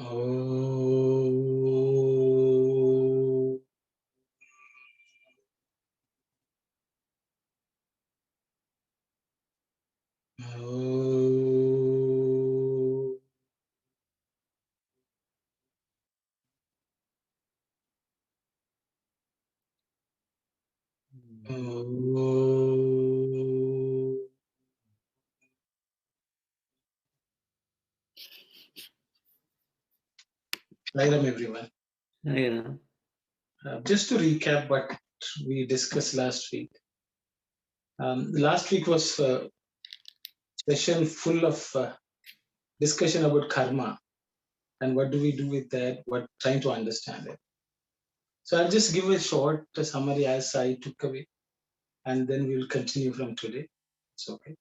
Oh. Oh. Oh. Welcome everyone. Yeah. Just to recap what we discussed last week. Last week was a session full of discussion about karma and what do we do with that, what trying to understand it. So I'll just give a short summary as I took away, and then we'll continue from today. It's okay.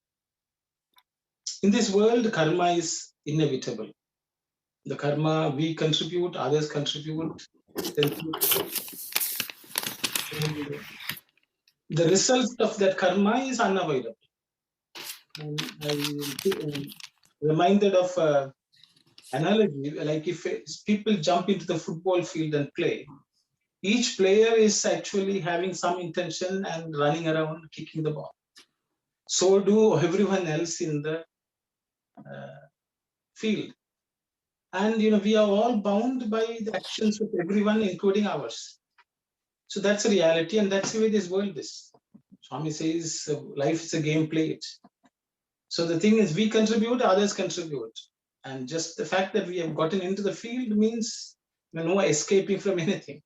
In this world, karma is inevitable. The karma we contribute, others contribute. Then the result of that karma is unavoidable. I'm reminded of analogy, like if people jump into the football field and play, each player is actually having some intention and running around kicking the ball. So do everyone else in the field. And we are all bound by the actions of everyone, including ours. So that's a reality, and that's the way this world is. Swami says life is a game played. So the thing is, we contribute, others contribute. And just the fact that we have gotten into the field means no escaping from anything,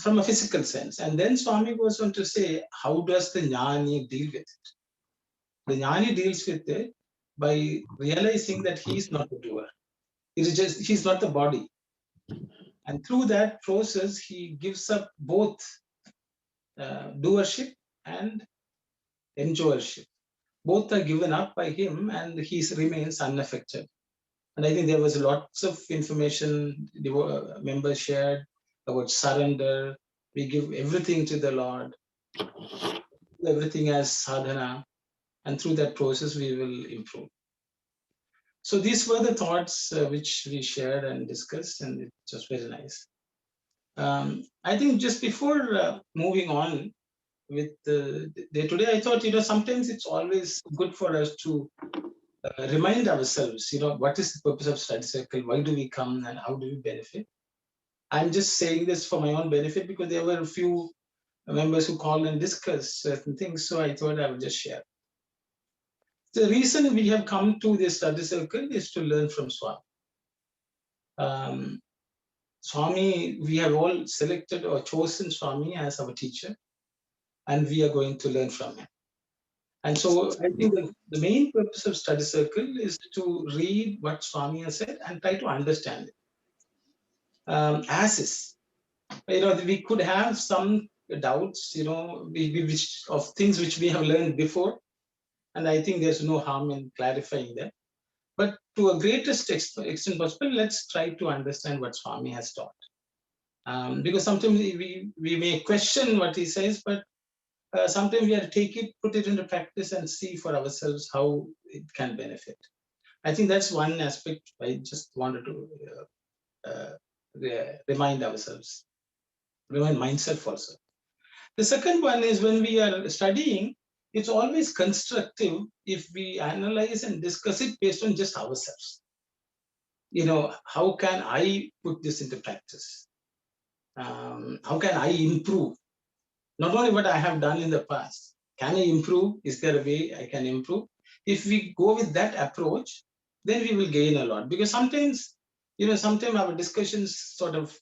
from a physical sense. And then Swami goes on to say, how does the Jnani deal with it? The Jnani deals with it by realizing that he is not the doer. He's not the body. And through that process, he gives up both doership and enjoyership. Both are given up by him, and he remains unaffected. And I think there was lots of information the members shared about surrender. We give everything to the Lord, everything as sadhana, and through that process we will improve. So these were the thoughts which we shared and discussed, and it was very nice. I think just before moving on with the day today, I thought, sometimes it's always good for us to remind ourselves, what is the purpose of study circle? Why do we come and how do we benefit? I'm just saying this for my own benefit because there were a few members who called and discussed certain things. So I thought I would just share. The reason we have come to this study circle is to learn from Swami. Swami, we have all selected or chosen Swami as our teacher, and we are going to learn from him. And so I think the main purpose of study circle is to read what Swami has said and try to understand it. As is, we could have some doubts, which of things which we have learned before, and I think there's no harm in clarifying that. But to a greatest extent possible, let's try to understand what Swami has taught. Because sometimes we may question what he says, but sometimes we have to take it, put it into practice, and see for ourselves how it can benefit. I think that's one aspect I just wanted to remind ourselves, remind myself also. The second one is when we are studying, it's always constructive if we analyze and discuss it based on just ourselves. How can I put this into practice? How can I improve? Not only what I have done in the past, can I improve? Is there a way I can improve? If we go with that approach, then we will gain a lot. Because sometimes our discussions sort of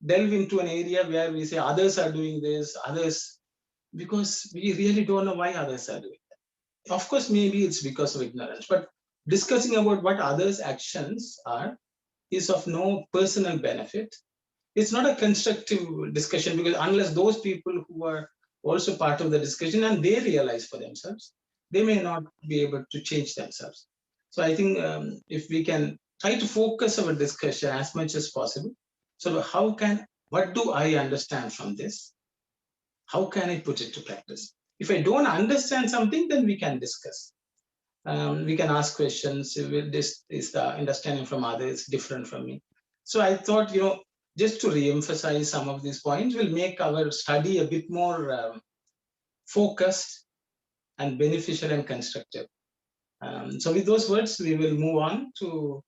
delve into an area where we say others are doing this, others, because we really don't know why others are doing that. Of course, maybe it's because of ignorance, but discussing about what others' actions are is of no personal benefit. It's not a constructive discussion, because unless those people who are also part of the discussion and they realize for themselves, they may not be able to change themselves. So I think if we can try to focus our discussion as much as possible. So what do I understand from this? How can I put it to practice? If I don't understand something, then we can discuss. We can ask questions. This is the understanding from others different from me. So I thought, just to re-emphasize some of these points will make our study a bit more focused and beneficial and constructive. So with those words, we will move on to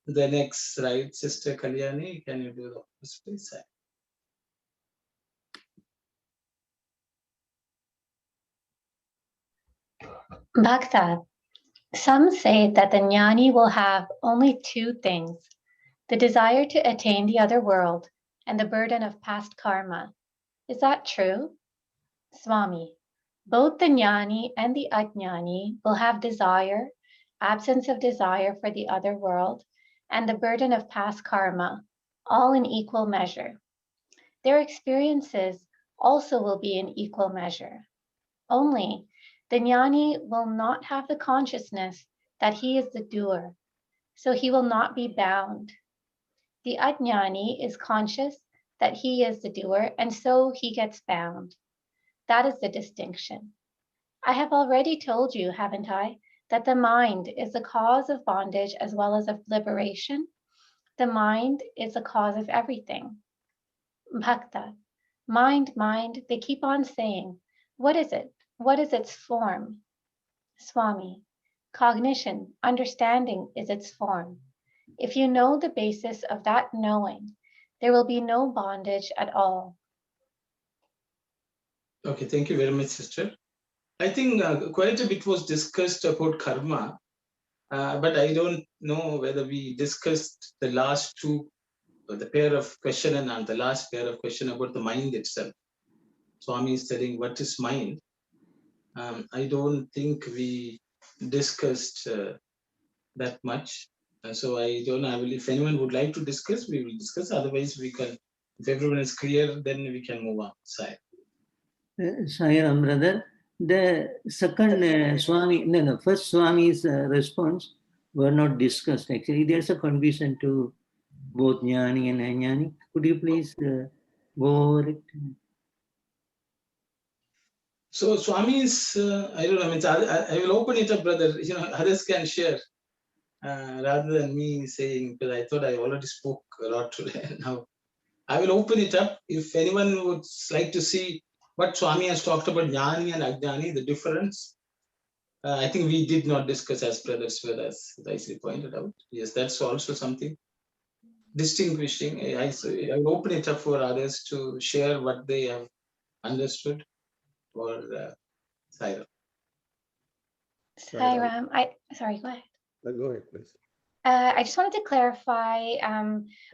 the next slide. Sister Kalyani, can you do the first, please? Bhakta, some say that the jnani will have only two things, the desire to attain the other world and the burden of past karma. Is that true? Swami, both the jnani and the ajnani will have desire, absence of desire for the other world, and the burden of past karma, all in equal measure. Their experiences also will be in equal measure. Only the jnani will not have the consciousness that he is the doer, so he will not be bound. The ajnani is conscious that he is the doer, and so he gets bound. That is the distinction. I have already told you, haven't I, that the mind is the cause of bondage as well as of liberation? The mind is the cause of everything. Bhakta, mind, they keep on saying. What is it? What is its form? Swami, cognition, understanding is its form. If you know the basis of that knowing, there will be no bondage at all. Okay, thank you very much, sister. I think quite a bit was discussed about karma, but I don't know whether we discussed the last two, the pair of question and the last pair of question about the mind itself. Swami is telling what is mind. I don't think we discussed that much. So I don't know. If anyone would like to discuss, we will discuss. Otherwise, we can. If everyone is clear, then we can move on. Sai. Sairam, brother. The second Swami, first Swami's response were not discussed. Actually, there's a confusion to both Jnani and Ajnani. Could you please go over it? So Swami's, I don't know. I will open it up, brother. Others can share rather than me saying, because I thought I already spoke a lot today. Now I will open it up. If anyone would like to see what Swami has talked about Jnani and Ajnani, the difference. I think we did not discuss as brothers with us, nicely pointed out. Yes, that's also something distinguishing. I will open it up for others to share what they have understood or Sairam. Sairam, sorry, go ahead. Go ahead, please. I just wanted to clarify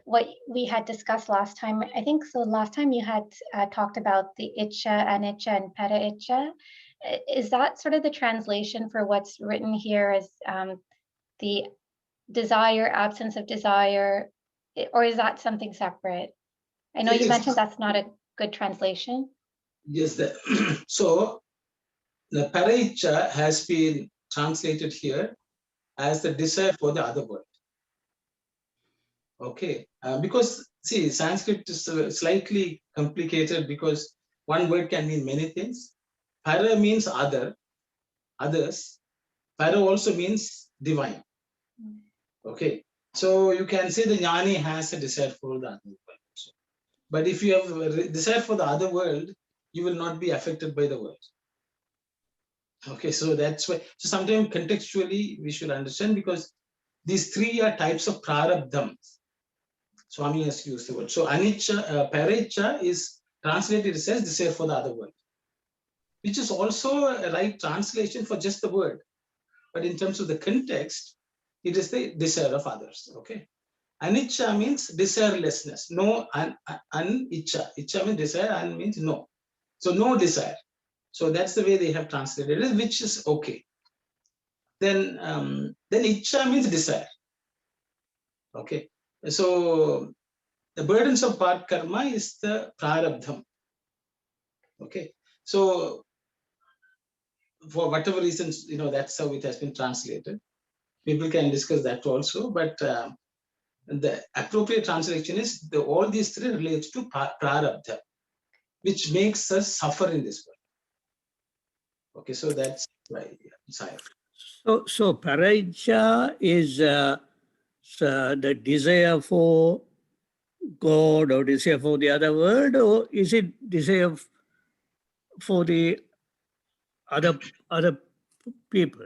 what we had discussed last time. I think so. Last time you had talked about the Icha, Anicca, and Para Icha. Is that sort of the translation for what's written here as the desire, absence of desire, or is that something separate? I know you mentioned that's not a good translation. Yes, so the Para Icha has been translated here as the desire for the other world. Okay, because see, Sanskrit is slightly complicated because one word can mean many things. Para means others. Para also means divine. Okay, so you can say the jnani has a desire for the other world. But if you have a desire for the other world, you will not be affected by the world. Okay, so that's why. So sometimes contextually we should understand, because these three are types of prarabdhams. Swami has used the word. So anicca, paraicha is translated as desire for the other world, which is also a right translation for just the word. But in terms of the context, it is the desire of others. Okay. Anicca means desirelessness. No, anicca. Icha means desire, and means no. So no desire. So that's the way they have translated it, which is okay. Then icha means desire. Okay. So the burdens of part karma is the prarabdham. Okay. So for whatever reasons, that's how it has been translated. People can discuss that also, but the appropriate translation is all these three relates to prarabdha, which makes us suffer in this world. Okay, so that's why. Sorry. So paraicha is the desire for God or desire for the other world, or is it desire for the other people?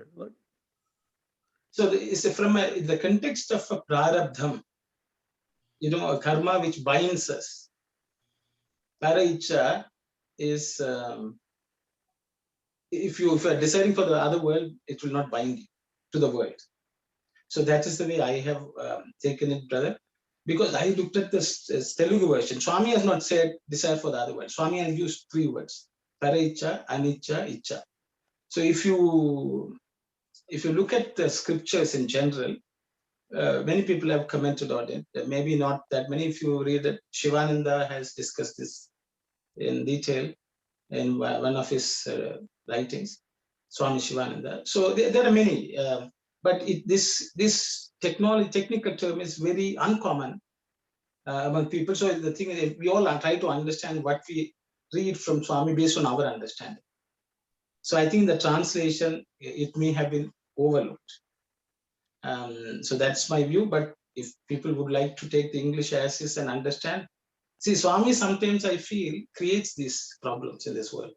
So it's from the context of a prarabdham, a karma which binds us. Paraicha is, if you are deciding for the other world, it will not bind you to the world. So that is the way I have taken it, brother. Because I looked at this Telugu version. Swami has not said desire for the other world. Swami has used 3 words: paraicha, anicca, iccha. So if you look at the scriptures in general, many people have commented on it. Maybe not that many. If you read it, Shivananda has discussed this in detail in one of his writings, Swami Shivananda. So there are many, but this technical term is very uncommon among people. So the thing is, we all try to understand what we read from Swami based on our understanding. So I think the translation, it may have been overlooked. So that's my view. But if people would like to take the English as is and understand, see, Swami sometimes I feel creates these problems in this world.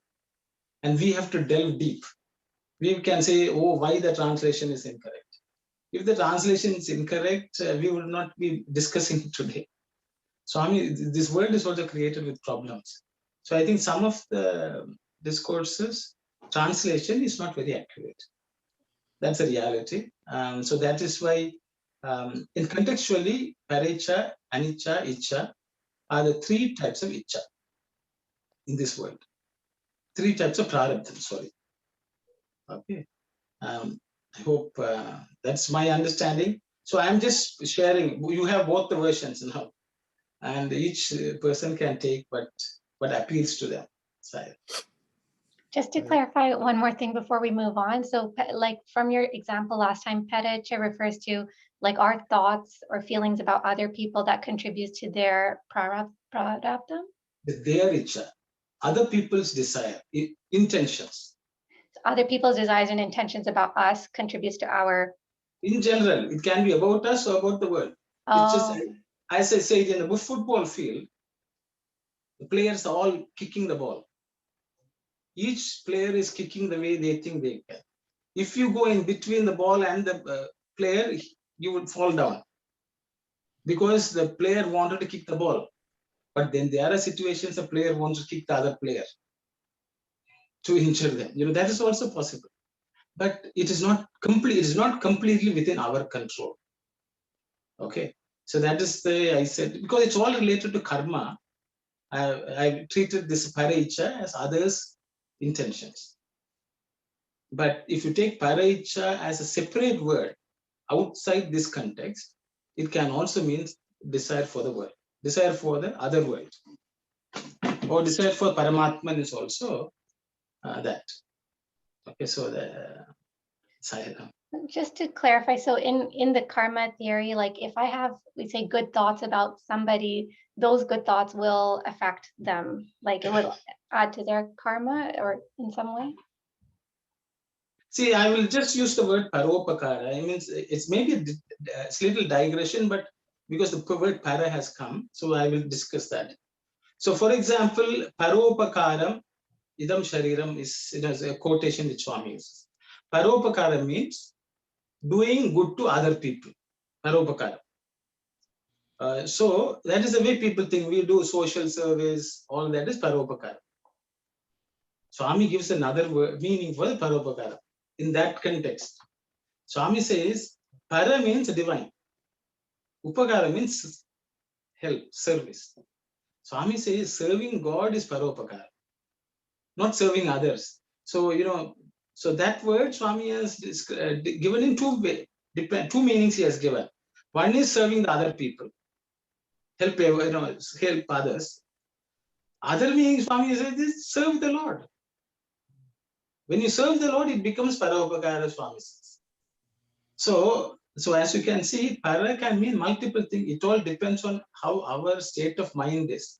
And we have to delve deep. We can say, oh, why the translation is incorrect. If the translation is incorrect, we would not be discussing it today. Swami, this world is also created with problems. So I think some of the discourses, translation is not very accurate. That's a reality. So that is why, in contextually, paraicha, anicca, iccha are the 3 types of iccha in this world. 3 types of prarabdha, sorry. Okay. I hope that's my understanding. So I'm just sharing. You have both the versions now, and each person can take what appeals to them. Just to clarify one more thing before we move on. So like from your example last time, paraicha refers to like our thoughts or feelings about other people that contributes to their prarabdha. Their iccha, other people's desire, intentions. So other people's desires and intentions about us contributes to our. In general, it can be about us or about the world. It's just, as I said, in a football field, the players are all kicking the ball. Each player is kicking the way they think they can. If you go in between the ball and the player, you would fall down because the player wanted to kick the ball. But then there are situations a player wants to kick the other player to injure them. That is also possible. But it is not complete. It is not completely within our control. Okay. So that is I said, because it's all related to karma. I've treated this paraicha as others' intentions. But if you take paraicha as a separate word outside this context, it can also mean desire for the world, desire for the other world, or desire for Paramatman is also that. Okay, so the Sayadaw. Just to clarify, so in the karma theory, like if I have, we say, good thoughts about somebody, those good thoughts will affect them, like it will add to their karma or in some way? See, I will just use the word paropakara. I mean, it's maybe a little digression, but because the word para has come, so I will discuss that. So, for example, paropakaram, idam shariram is a quotation which Swami uses. Paropakara means doing good to other people. Paropakara. So that is the way people think. We do social service, all that is paropakara. Swami gives another meaning for the paropakara in that context. Swami says, para means divine. Upakara means help, service. Swami says serving God is paropakara, not serving others. So, so that word Swami has given in two meanings he has given. One is serving the other people, help others. Other meaning Swami says is serve the Lord. When you serve the Lord, it becomes paropakara, Swami says. So as you can see, para can mean multiple things. It all depends on how our state of mind is.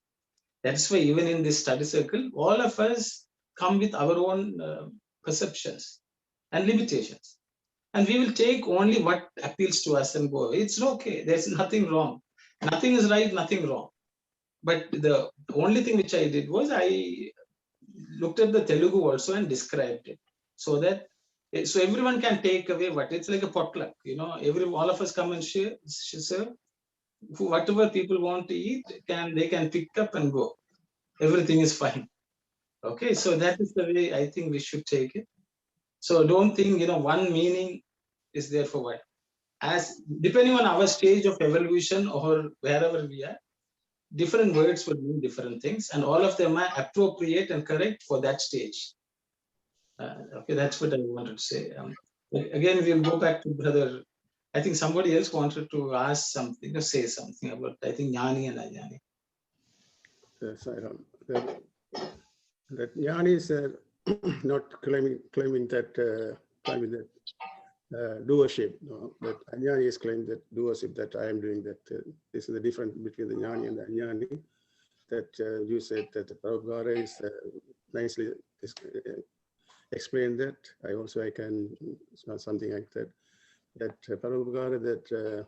That's why even in this study circle, all of us come with our own perceptions and limitations. And we will take only what appeals to us and go. It's okay. There's nothing wrong. Nothing is right, nothing wrong. But the only thing which I did was I looked at the Telugu also and described it, so that so everyone can take away what it's like a potluck. All of us come and share, serve. Whatever people want to eat, they can pick up and go. Everything is fine. Okay, so that is the way I think we should take it. So don't think one meaning is there for what. As depending on our stage of evolution or wherever we are, different words will mean different things, and all of them are appropriate and correct for that stage. Okay, that's what I wanted to say. Again, we'll go back to brother. I think somebody else wanted to ask something, to say something about, I think, Jnani and Ajnani. Yes, I don't. That Jnani is not claiming that doership. No, but Ajnani is claiming that doership, that I am doing that. This is the difference between the Jnani and the Ajnani. That you said that the Prabhupada is nicely explained that. I can something like that. That Prabhupada that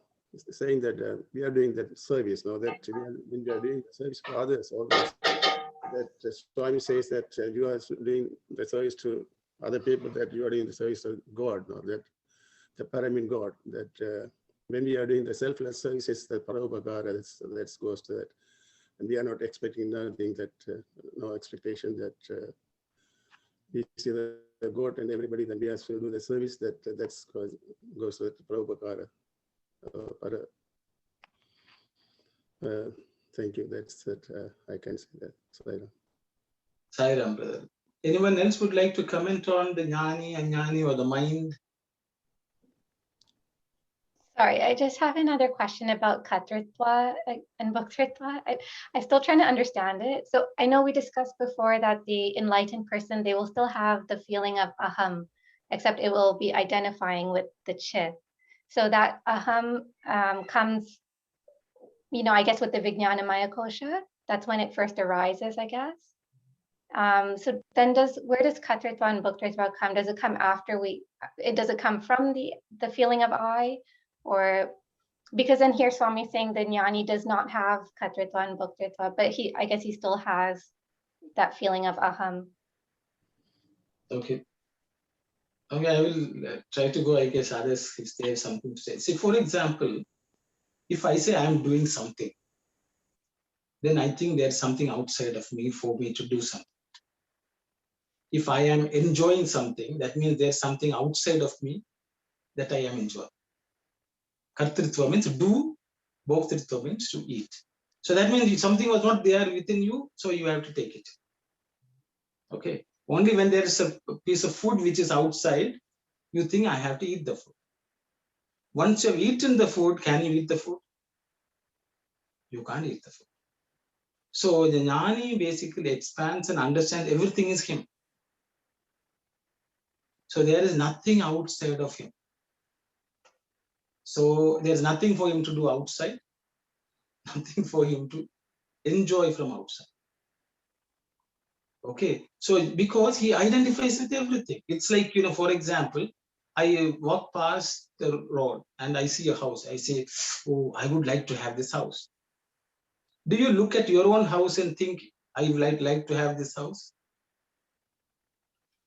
saying that we are doing that service. No, that when we are doing service for others, always. That Swami says that you are doing the service to other people, that you are doing the service to God, no? That the Paramin God, that when we are doing the selfless services, the Parabhagara, that goes to that. And we are not expecting nothing, that no expectation that we see the God and everybody, then we have to do the service, that goes to the Prabhupada. Thank you. That's that. I can say that. Sairam, brother. Anyone else would like to comment on the Jnani, Ajnani, or the mind? Sorry, I just have another question about Katritva and Bhaktritva. I'm still trying to understand it. So I know we discussed before that the enlightened person, they will still have the feeling of aham, except it will be identifying with the chit. So that aham comes, I guess with the Vijnanamaya Kosha, that's when it first arises, I guess. So then where does Katritva and Bhaktritva come? Does it come after does it come from the feeling of I? Or because then here Swami saying the Jnani does not have Katritva and Bhaktritva, but I guess he still has that feeling of aham. Okay. Okay, I will try to go, I guess, others if they have something to say. See, for example, if I say I'm doing something, then I think there's something outside of me for me to do something. If I am enjoying something, that means there's something outside of me that I am enjoying. Kartritva means do, Bhoktritva means to eat. So that means if something was not there within you, so you have to take it. Okay. Only when there is a piece of food which is outside, you think I have to eat the food. Once you have eaten the food, can you eat the food? You can't eat the food. So the Jnani basically expands and understands everything is him. So there is nothing outside of him. So there's nothing for him to do outside, nothing for him to enjoy from outside. Okay, so because he identifies with everything. It's like, for example, I walk past the road and I see a house. I say, oh, I would like to have this house. Do you look at your own house and think, I would like to have this house?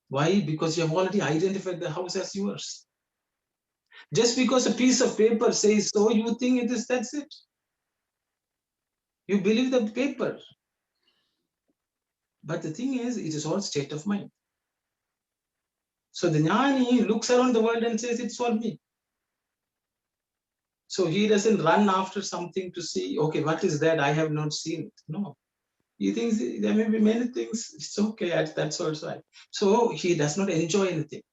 Why? Because you have already identified the house as yours. Just because a piece of paper says so, you think that's it. You believe the paper. But the thing is, it is all state of mind. So the Jnani looks around the world and says, it's all me. So he doesn't run after something to see, okay, what is that? I have not seen it. No. He thinks there may be many things. It's okay, that's also right. So he does not enjoy anything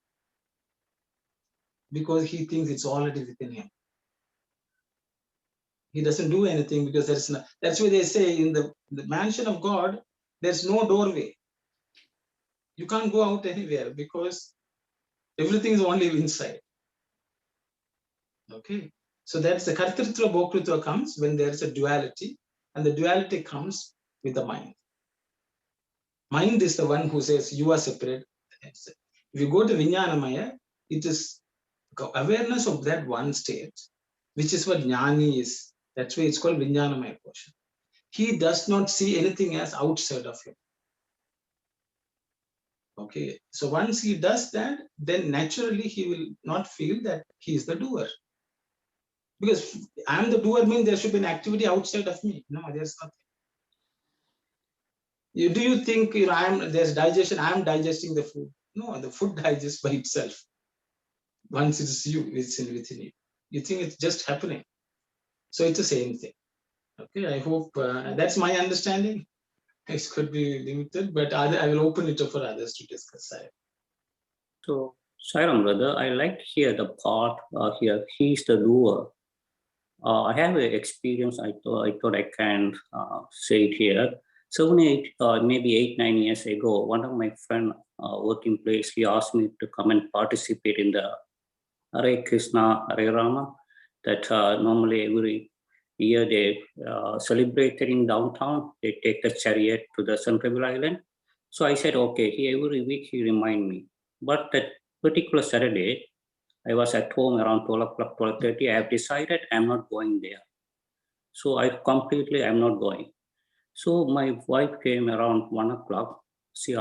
because he thinks it's already within him. He doesn't do anything because that's why they say in the mansion of God, there's no doorway. You can't go out anywhere because everything is only inside. Okay. So that's the Kartritva Bhoktritva comes when there is a duality, and the duality comes with the mind. Mind is the one who says you are separate. If you go to Vijnanamaya, it is awareness of that one state, which is what jnani is. That's why it's called Vijnanamaya Kosha. He does not see anything as outside of him. Okay, so once he does that, then naturally he will not feel that he is the doer. Because I'm the doer means there should be an activity outside of me. No, there's nothing. Do you think there's digestion? I'm digesting the food. No, the food digests by itself. Once it's you, it's within you. You think it's just happening. So it's the same thing. Okay, I hope that's my understanding. It could be limited, but I will open it up for others to discuss. So, Sairam brother, I like to hear the part here. He's the doer. I have an experience. I thought I can say it here. 7, 8, maybe 8, 9 years ago, one of my friend working place, he asked me to come and participate in the Hare Krishna, Hare Rama, that normally every year they celebrated in downtown. They take the chariot to the Central Island. So I said, okay, every week he remind me. But that particular Saturday, I was at home around 12 o'clock, 12:30. I have decided I'm not going there. So I'm not going. So my wife came around 1 o'clock. She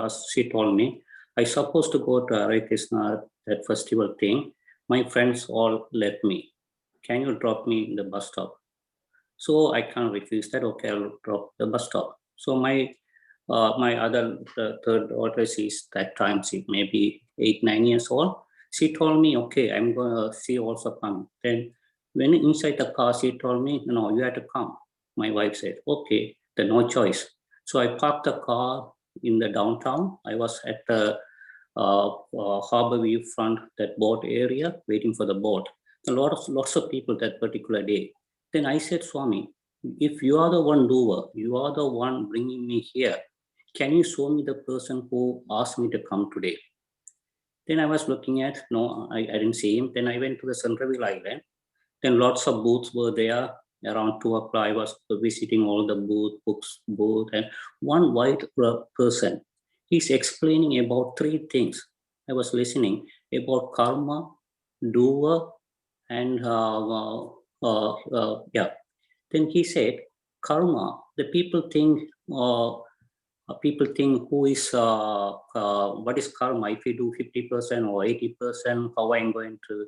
told me, I supposed to go to Hare Krishna, that festival thing. My friends all let me. Can you drop me in the bus stop? So I can't refuse that. Okay, I'll drop the bus stop. So my other third daughter, she's that time, she maybe 8, 9 years old. She told me, okay, I'm going to, she also come. Then when inside the car, she told me, no, you have to come. My wife said, okay, then no choice. So I parked the car in the downtown. I was at the harbor view front, that boat area, waiting for the boat. Lots of people that particular day. Then I said, Swami, if you are the one doer, you are the one bringing me here, can you show me the person who asked me to come today? Then I was looking at, no, I didn't see him. Then I went to the Central Island. Then lots of booths were there. Around 2 o'clock, I was visiting all the books, and one white person, he's explaining about 3 things. I was listening about karma, doer, and yeah. Then he said, karma, the people think who is what is karma. If you do 50% or 80%, how I'm going to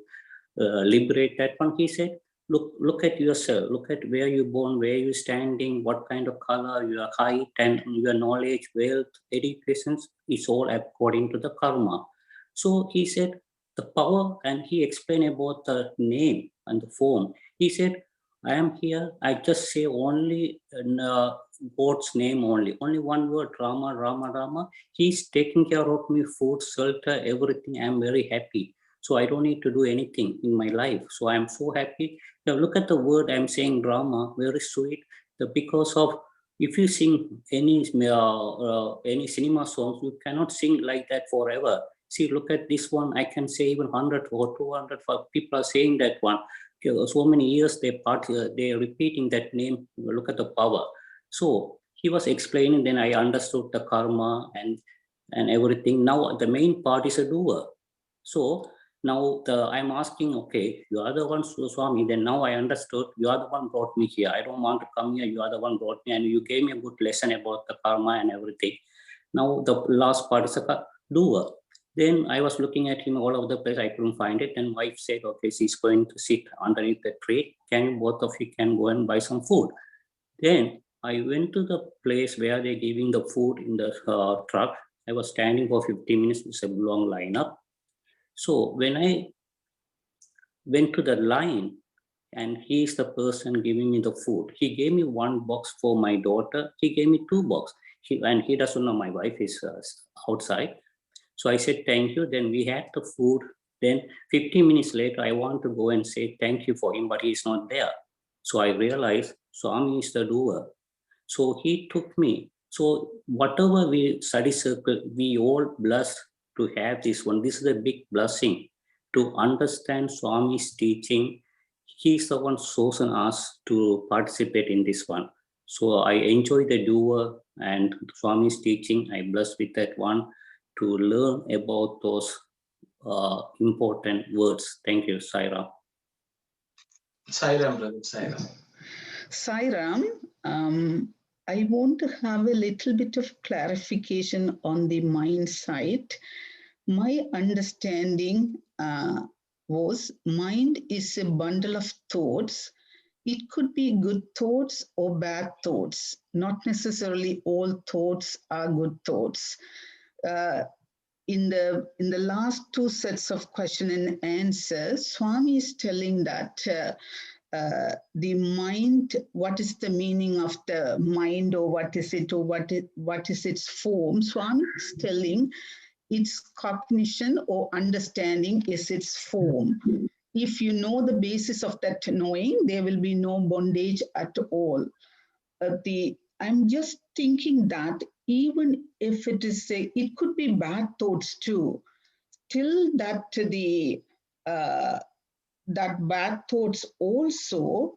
liberate that one? He said, look at yourself, look at where you're born, where you're standing, what kind of color, your height, and your knowledge, wealth, educations is all according to the karma. So he said the power, and he explained about the name and the form. He said, I am here, I just say only God's name only one word, Rama, Rama, Rama. He's taking care of me, food, shelter, everything. I'm very happy. So I don't need to do anything in my life. So I'm so happy. Now look at the word I'm saying, Rama, very sweet. Because of, if you sing any cinema songs, you cannot sing like that forever. See, look at this one. I can say even 100 or 200 people are saying that one. So many years they are repeating that name. Look at the power. So he was explaining. Then I understood the karma and everything. Now the main part is a doer. So now I'm asking, okay, you are the one, Swami. Then now I understood. You are the one brought me here. I don't want to come here. You are the one brought me, and you gave me a good lesson about the karma and everything. Now the last part is a doer. Then I was looking at him all over the place. I couldn't find it. And wife said, okay, she's going to sit underneath the tree. Both of you can go and buy some food? Then I went to the place where they're giving the food in the truck. I was standing for 15 minutes. It's a long lineup. So when I went to the line, and he's the person giving me the food, he gave me 1 box for my daughter. He gave me 2 boxes. And he doesn't know my wife is outside. So I said, thank you. Then we had the food. Then 15 minutes later, I want to go and say thank you for him, but he's not there. So I realized Swami is the doer. So he took me. So whatever we study circle, we all blessed to have this one. This is a big blessing to understand Swami's teaching. He's the one chosen us to participate in this one. So I enjoy the doer and Swami's teaching. I blessed with that one to learn about those important words. Thank you, Saira. Sairam, brother, Sairam. Sairam, I want to have a little bit of clarification on the mind side. My understanding was mind is a bundle of thoughts. It could be good thoughts or bad thoughts. Not necessarily all thoughts are good thoughts. In the last two sets of question and answer, Swami is telling that the mind, what is the meaning of the mind, or what is it, or what is its form? Swami is telling its cognition or understanding is its form. If you know the basis of that knowing, there will be no bondage at all. I'm just thinking that even if it is, it could be bad thoughts too. Till that that bad thoughts also,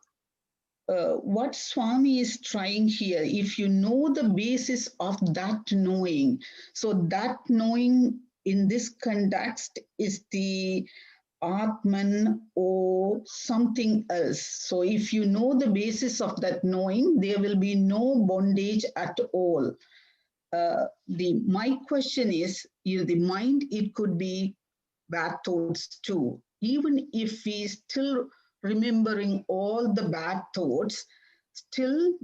what Swami is trying here, if you know the basis of that knowing, so that knowing in this context is the Atman or something else. So if you know the basis of that knowing, there will be no bondage at all. My question is, the mind, it could be bad thoughts too. Even if we still remembering all the bad thoughts, still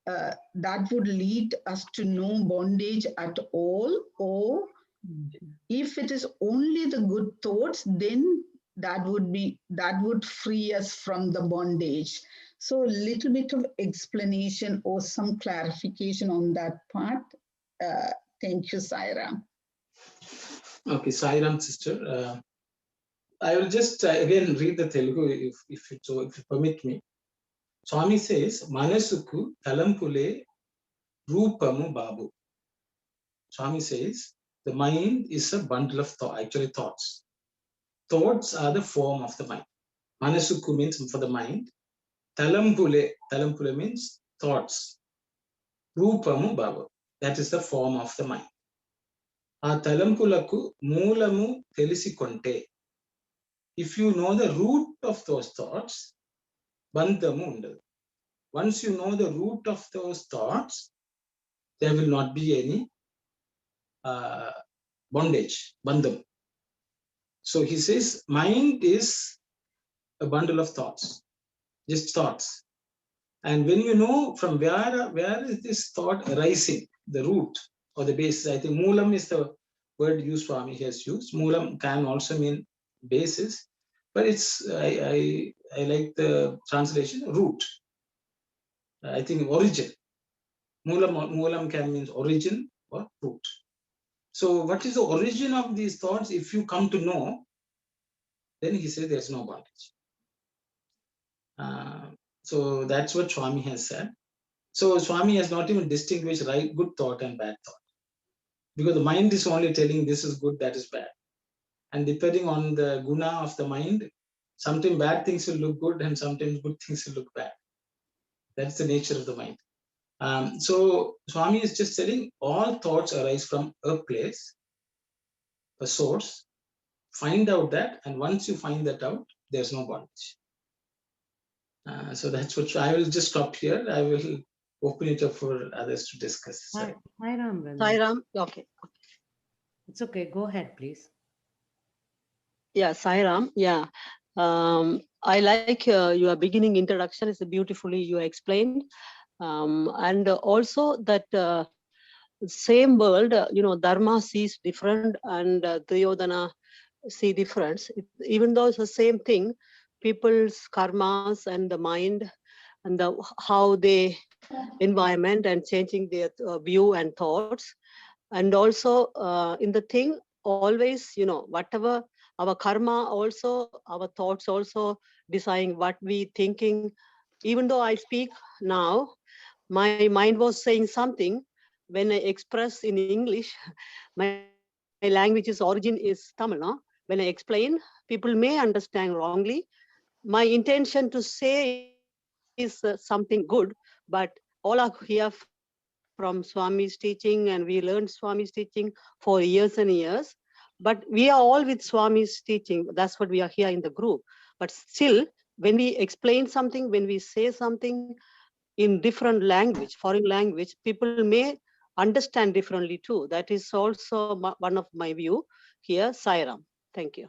that would lead us to no bondage at all. Or if it is only the good thoughts, then that would free us from the bondage. So a little bit of explanation or some clarification on that part. Thank you, Saira. Okay, Sairam, sister. I will just again read the Telugu if you permit me. Swami says, Manasuku talampule rupamu babu. Swami says, the mind is a bundle of thoughts. Thoughts are the form of the mind. Manasuku means for the mind. Talampule means thoughts. Rupamu babu, that is the form of the mind. A talampulaku moolamu telisikonte. If you know the root of those thoughts, bandhamu undadu. Once you know the root of those thoughts, there will not be any bondage, bandham. So he says, mind is a bundle of thoughts, just thoughts. And when you know from where is this thought arising, the root or the basis, I think moolam is the word used Swami has used. Moolam can also mean basis, but it's I like the translation root. I think origin. Moolam can mean origin or root. So what is the origin of these thoughts? If you come to know, then he says there's no bondage. So that's what Swami has said. So Swami has not even distinguished good thought and bad thought. Because the mind is only telling this is good, that is bad. And depending on the guna of the mind, sometimes bad things will look good and sometimes good things will look bad. That's the nature of the mind. So Swami is just telling all thoughts arise from a place, a source. Find out that, and once you find that out, there's no bondage. So that's what I will just stop here. I will open it up for others to discuss. Hi, Ram. Sairam, okay. It's okay. Go ahead, please. Yeah, Sairam. Yeah. I like your beginning introduction. It's beautifully you explained. And also that same world, Dharma sees different and Duryodhana see difference. Even though it's the same thing, people's karmas and the mind and how they environment and changing their view and thoughts. And also in the thing, always, whatever our karma also, our thoughts also deciding what we thinking. Even though I speak now, my mind was saying something. When I express in English, my language's origin is Tamil. No? When I explain, people may understand wrongly. My intention to say is something good, but all are here from Swami's teaching, and we learned Swami's teaching for years and years. But But we are all with Swami's teaching. That's what we are here in the group. But still, when we explain something, when we say something in different language, foreign language, people may understand differently too. That is also one of my view here. Sairam. Thank you.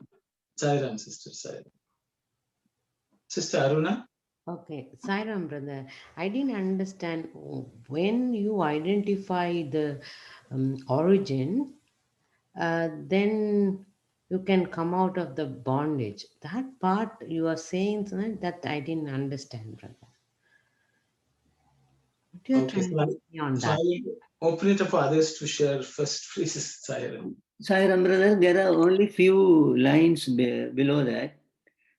Sairam, Sister Sairam. Sister Aruna? Okay, Sairam, brother. I didn't understand when you identify the origin, then you can come out of the bondage. That part you are saying that I didn't understand, brother. What you're Okay, trying to say on so that? I will open it up for others to share first, please, Sairam. Sairam, brother, there are only few lines below that.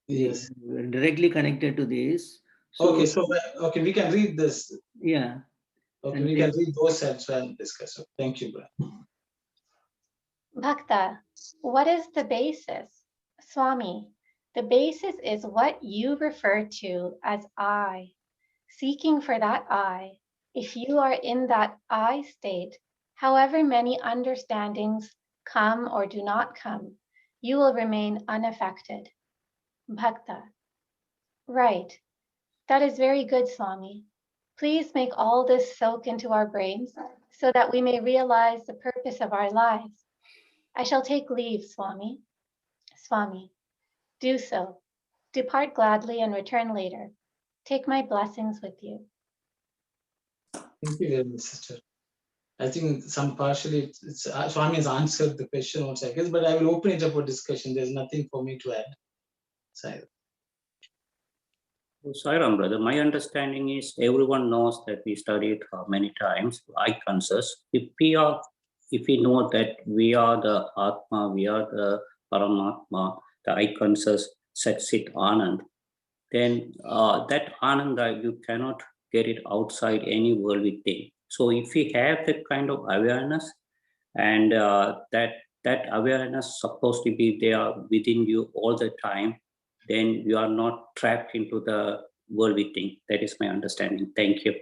Yes. Directly connected to this. So, Okay, so okay, we can read this. yeah. Okay, And we can read those as well and discuss. Okay, thank you, brother. Bhakta, what is the basis? Swami, the basis is what you refer to as I. Seeking for that I, if you are in that I state, however many understandings come or do not come, you will remain unaffected. Bhakta, right. That is very good, Swami. Please make all this soak into our brains so that we may realize the purpose of our lives. I shall take leave, Swami. Swami, do so. Depart gladly and return later. Take my blessings with you. Thank you very much, sister. I think some partially, Swami has answered the question also, I guess, but I will open it up for discussion. There's nothing for me to add. Sairam. Sairam, brother, my understanding is everyone knows that we studied many times, I conscious. If we know that we are the Atma, we are the Paramatma, the I conscious, Satchit Anand, then that Ananda, you cannot get it outside any worldly thing. So if we have that kind of awareness, and that awareness supposed to be there within you all the time, then you are not trapped into the worldly thing. That is my understanding. Thank you.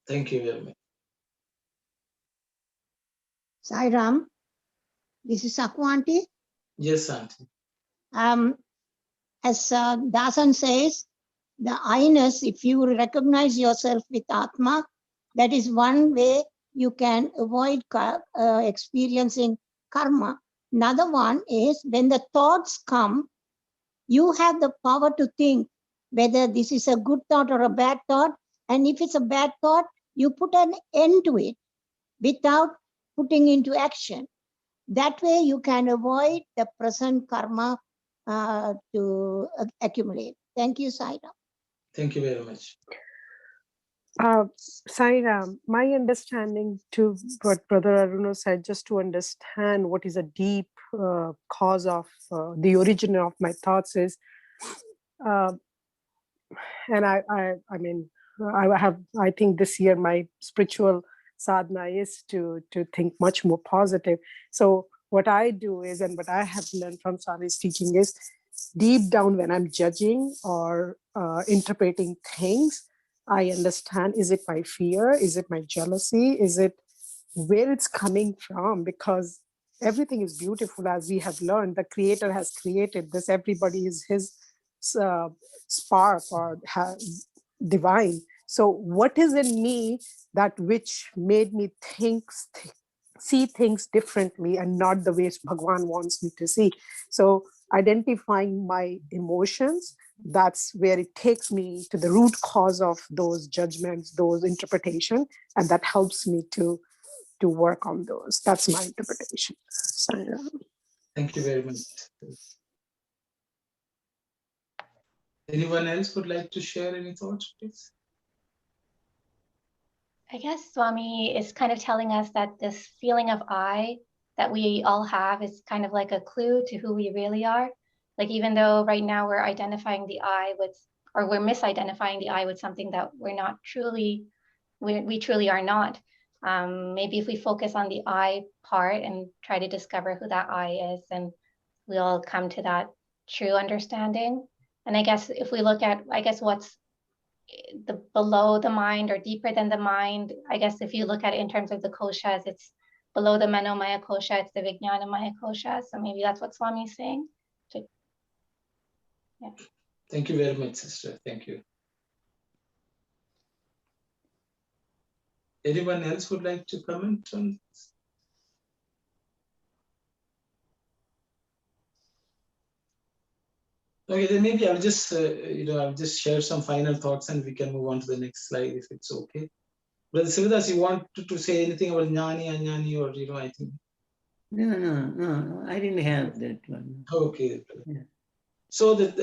Thank you very much. Sairam, this is Saku Auntie. Yes, Auntie. As Dasan says, the I-ness, if you recognize yourself with Atma, that is one way you can avoid experiencing karma. Another one is when the thoughts come, you have the power to think whether this is a good thought or a bad thought. And if it's a bad thought, you put an end to it without putting into action. That way you can avoid the present karma to accumulate. Thank you, Saira. Thank you very much. Sairam, my understanding to what Brother Aruna said, just to understand what is a deep cause of the origin of my thoughts is, and I think this year my spiritual sadhana is to think much more positive. So what I do is, and what I have learned from Swami's teaching is, deep down when I'm judging or interpreting things, I understand, is it my fear? Is it my jealousy? Is it where it's coming from? Because everything is beautiful, as we have learned. The Creator has created this. Everybody is His spark or divine. So what is in me that which made me see things differently and not the way Bhagawan wants me to see? So identifying my emotions, that's where it takes me to the root cause of those judgments, those interpretation, and that helps me to work on those. That's my interpretation. Thank you very much. Anyone else would like to share any thoughts, please? I guess Swami is kind of telling us that this feeling of I that we all have is kind of like a clue to who we really are. Like, even though right now we're identifying the I with, or we're misidentifying the I with something that we're not truly, we truly are not. Maybe if we focus on the I part and try to discover who that I is, then we'll come to that true understanding. And I guess if we look at, I guess what's below the mind or deeper than the mind, I guess if you look at it in terms of the koshas, it's below the Manomaya Kosha, it's the Vijnanamaya Kosha. So maybe that's what Swami is saying. Yeah. Thank you very much, sister. Thank you. Anyone else would like to comment on this? Okay, then maybe I'll just, I'll just share some final thoughts and we can move on to the next slide if it's okay. Brother Sivadas, you want to say anything about Jnani, Anjani, or, I think? No, I didn't have that one. Okay. Yeah. So that,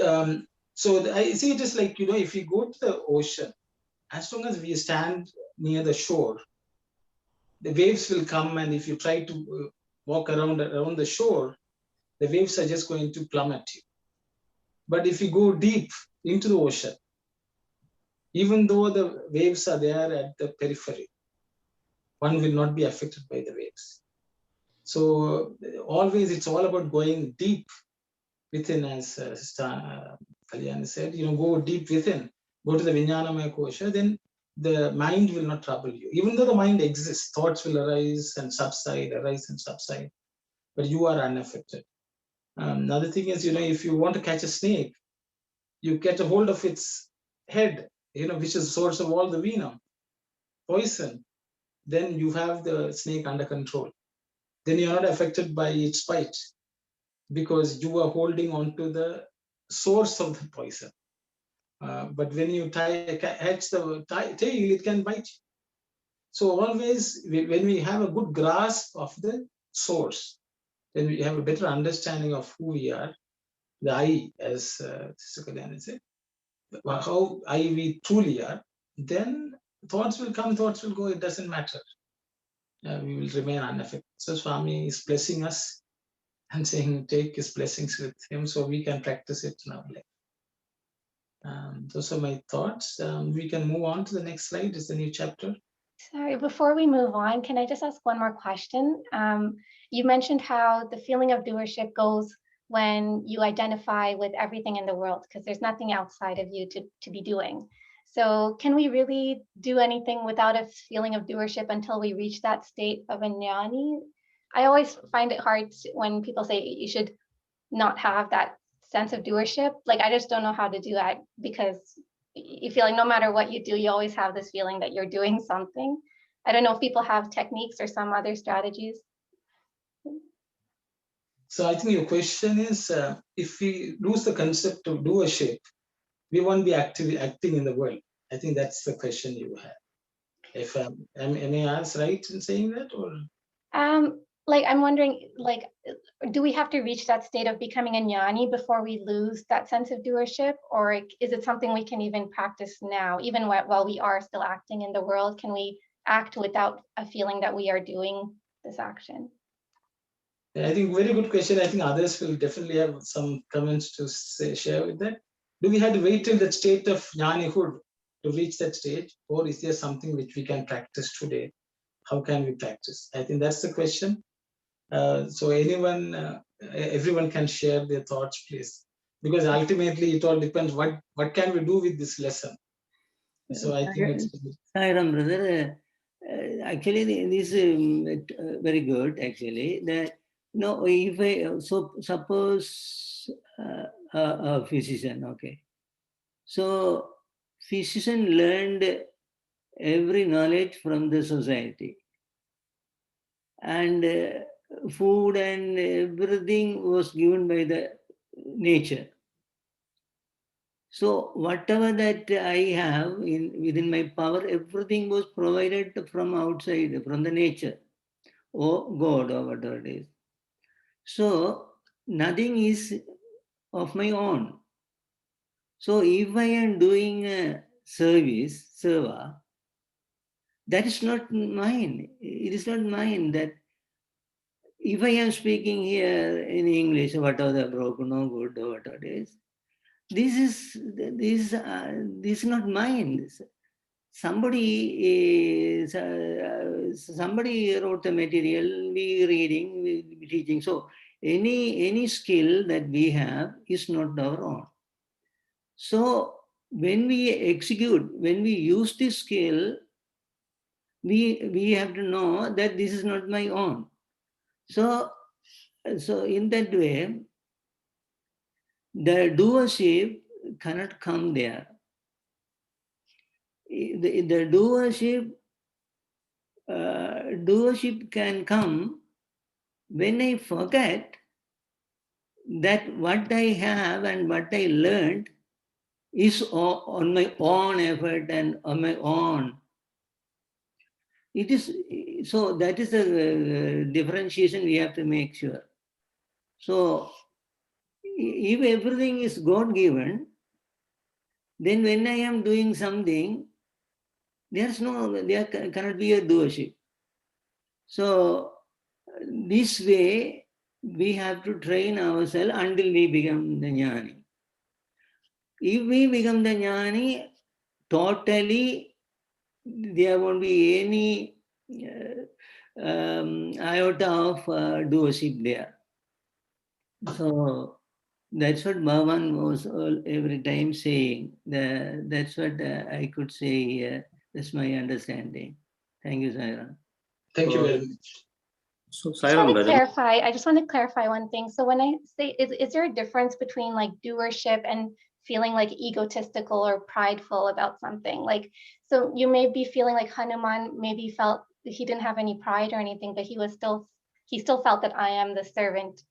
I see it is like, if you go to the ocean, as long as we stand near the shore, the waves will come, and if you try to walk around the shore, the waves are just going to plummet you. But if you go deep into the ocean, even though the waves are there at the periphery, one will not be affected by the waves. So always it's all about going deep within, as Sister Kalyani said, go deep within, go to the Vijnanamaya Kosha, then the mind will not trouble you. Even though the mind exists, thoughts will arise and subside, but you are unaffected. Another thing is, if you want to catch a snake, you get a hold of its head, which is the source of all the venom, poison, then you have the snake under control. Then you're not affected by its bite because you are holding on to the source of the poison. But when you catch the tail, it can bite you. So always, when we have a good grasp of the source, then we have a better understanding of who we are, the I, as Sister Kalyani said, how I we truly are, then thoughts will come, thoughts will go, it doesn't matter. We will remain unaffected. So Swami is blessing us and saying, take his blessings with him so we can practice it in our life. Those are my thoughts. We can move on to the next slide. It's the new chapter. Sorry, before we move on, can I just ask one more question? You mentioned how the feeling of doership goes when you identify with everything in the world, because there's nothing outside of you to be doing. So can we really do anything without a feeling of doership until we reach that state of a jnani? I always find it hard when people say you should not have that sense of doership. Like, I just don't know how to do that, because you feel like no matter what you do, you always have this feeling that you're doing something. I don't know if people have techniques or some other strategies. So I think your question is, if we lose the concept of doership, we won't be acting in the world. I think that's the question you have. If am I asked right in saying that, or? Like, I'm wondering, like, do we have to reach that state of becoming a jnani before we lose that sense of doership? Or is it something we can even practice now, even while we are still acting in the world? Can we act without a feeling that we are doing this action? I think very good question. I think others will definitely have some comments to share with that. Do we have to wait till that state of jnanihood to reach that stage, or is there something which we can practice today? How can we practice? I think that's the question. So everyone can share their thoughts, please, because ultimately it all depends what can we do with this lesson. So I think it's Sairam, brother. Actually, this is very good. Actually, that if I suppose a physician, okay, so physician learned every knowledge from the society, and food and everything was given by the nature. So whatever that I have within my power, everything was provided from outside, from the nature, or God, or whatever it is. So nothing is of my own. So if I am doing a service, seva, that is not mine. It is not mine. That if I am speaking here in English, whatever the broken or good or whatever it is, this is not mine. Somebody wrote the material, we reading, we teaching. So any skill that we have is not our own. So when we execute, when we use this skill, we have to know that this is not my own. So in that way, the doership cannot come there. The doership can come when I forget that what I have and what I learned is on my own effort and on my own. It is so that is the differentiation we have to make sure. So if everything is God-given, then when I am doing something, there cannot be a doership. So this way we have to train ourselves until we become the jnani. If we become the jnani, totally there won't be any iota of doership there. So that's what Bhagawan was every time saying. That's what I could say here. That's my understanding. Thank you, Sairam. Thank you very much. So I just want to clarify one thing. So when I say, is there a difference between like doership and feeling like egotistical or prideful about something? Like, so you may be feeling like Hanuman maybe felt he didn't have any pride or anything, but he still felt that I am the servant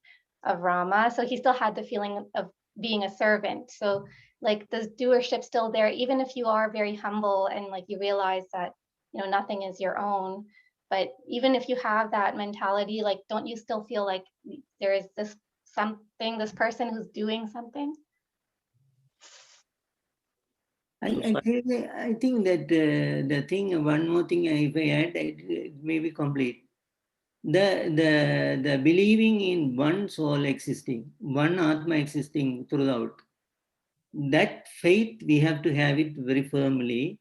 of Rama. So he still had the feeling of being a servant. So like, does doership still there, even if you are very humble and like you realize that, you know, nothing is your own? But even if you have that mentality, like, don't you still feel like there is this person who's doing something? I think that the thing, one more thing, if I add, it may be complete. The believing in one soul existing, one Atma existing throughout, that faith we have to have it very firmly.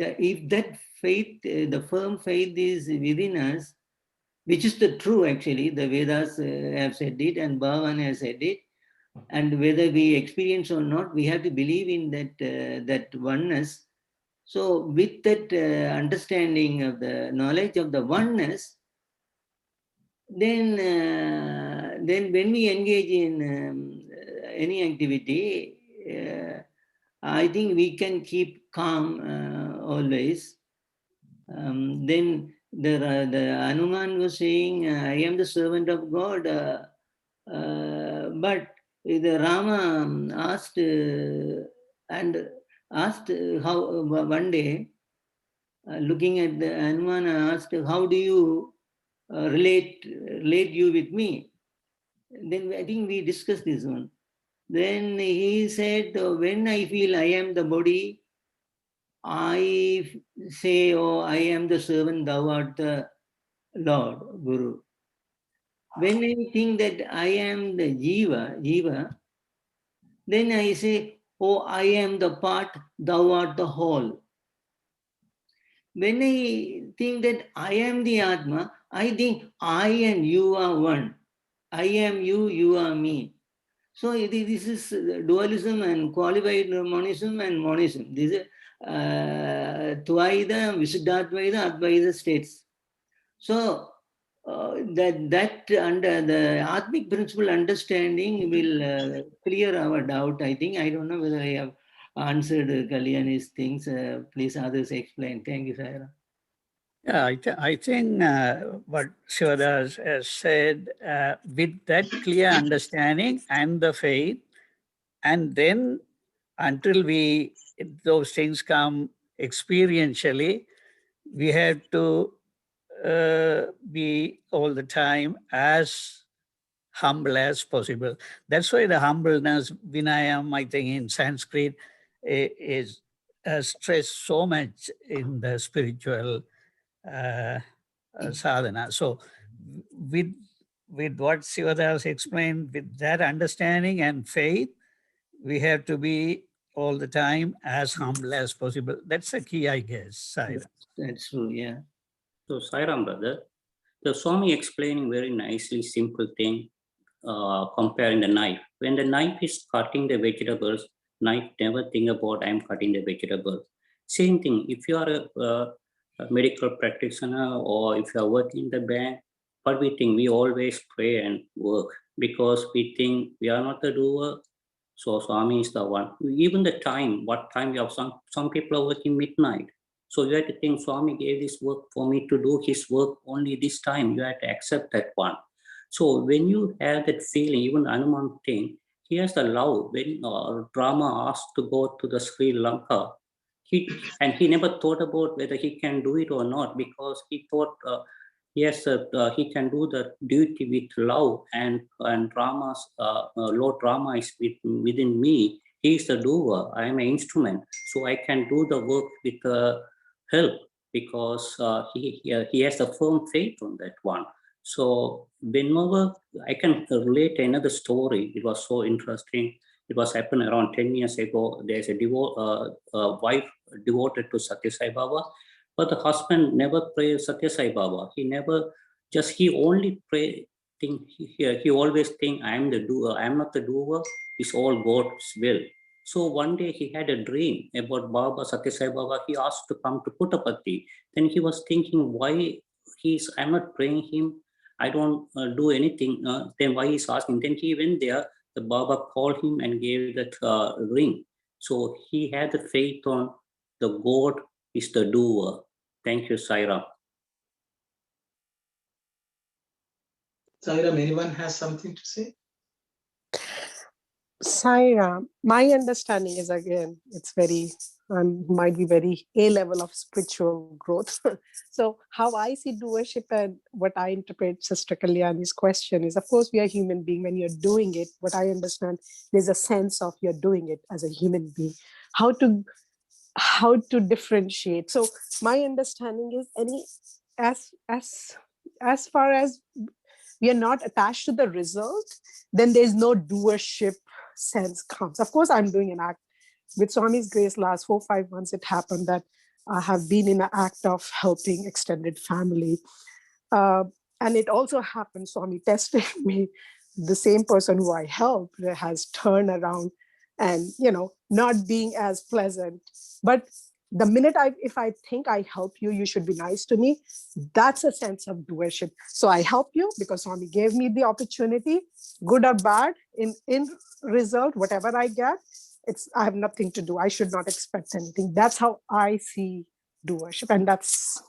If that faith, the firm faith is within us, which is the true actually, the Vedas have said it and Bhagavan has said it, and whether we experience or not, we have to believe in that oneness. So with that understanding of the knowledge of the oneness, then when we engage in any activity, I think we can keep calm always. Then the Hanuman was saying, I am the servant of God, but the Rama asked how one day, looking at the Hanuman, asked, how do you relate you with me? Then I think we discussed this one. Then he said, when I feel I am the body, I say, oh, I am the servant, thou art the Lord, Guru. When I think that I am the Jiva, then I say, oh, I am the part, thou art the whole. When I think that I am the Atma, I think I and you are one. I am you, you are me. So this is dualism and qualified monism and monism. This is Tvaida, Visuddhatvaida, Advaita states. So that under the Atmic principle understanding will clear our doubt, I think. I don't know whether I have answered Kalyani's things. Please others explain. Thank you, Saira. Yeah, I think what Shivadas has said, with that clear understanding and the faith, and then until those things come experientially, we have to be all the time as humble as possible. That's why the humbleness, Vinayam, I think in Sanskrit, is stressed so much in the spiritual sadhana. So with what Sivadas explained, with that understanding and faith, we have to be all the time as humble as possible. That's the key, I guess. That's true, yeah. So Sairam brother, the Swami explaining very nicely simple thing, comparing the knife. When the knife is cutting the vegetables, knife never think about I'm cutting the vegetables. Same thing, if you are a medical practitioner or if you are working in the bank, what we think, we always pray and work because we think we are not the doer. So Swami is the one. Even the time, what time you have, some people are working midnight. So you have to think Swami gave this work for me to do his work only this time. You have to accept that one. So when you have that feeling, even Hanuman thing, he has the love. When Rama asked to go to the Sri Lanka, he never thought about whether he can do it or not because he thought yes, he can do the duty with love, and Rama's Lord Rama is within me. He is the doer. I am an instrument, so I can do the work with help because he has a firm faith on that one. So whenever I can relate another story, it was so interesting. It was happened around 10 years ago. There's a wife devoted to Sathya Sai Baba, but the husband never prayed Sathya Sai Baba. He only pray. He always think I am the doer. I am not the doer. It's all God's will. So one day he had a dream about Baba, Sathya Sai Baba. He asked to come to Puttaparthi. Then he was thinking why I'm not praying him. I don't do anything. Then why he's asking? Then he went there. The Baba called him and gave that ring. So he had the faith on the God is the doer. Thank you, Saira. Saira, anyone has something to say? Saira, my understanding is, again, it's very, might be very A level of spiritual growth. So how I see doership and what I interpret Sister Kalyani's question is, of course, we are human being. When you're doing it, what I understand, there's a sense of you're doing it as a human being. How to differentiate. So my understanding is as far as we are not attached to the result, then there's no doership sense comes. Of course, I'm doing an act. With Swami's grace, last 4-5 months, it happened that I have been in an act of helping extended family. And it also happened, Swami tested me, the same person who I helped has turned around and, not being as pleasant. But the minute if I think I help you, you should be nice to me. That's a sense of doership. So I help you because Swami gave me the opportunity, good or bad, in result, whatever I get, I have nothing to do. I should not expect anything. That's how I see doership, and that's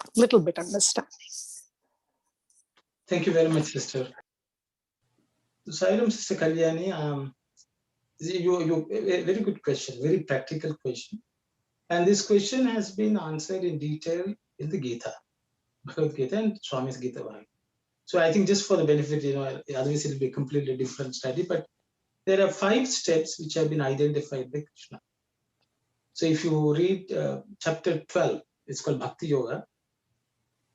a little bit understanding. Thank you very much, sister. Sairam, Sister Kalyani, you a very good question, very practical question. And this question has been answered in detail in the Gita, Bhagavad Gita and Swami's Gita Vahana. So I think just for the benefit, otherwise it will be a completely different study, but there are 5 steps which have been identified by Krishna. So if you read chapter 12, it's called Bhakti Yoga,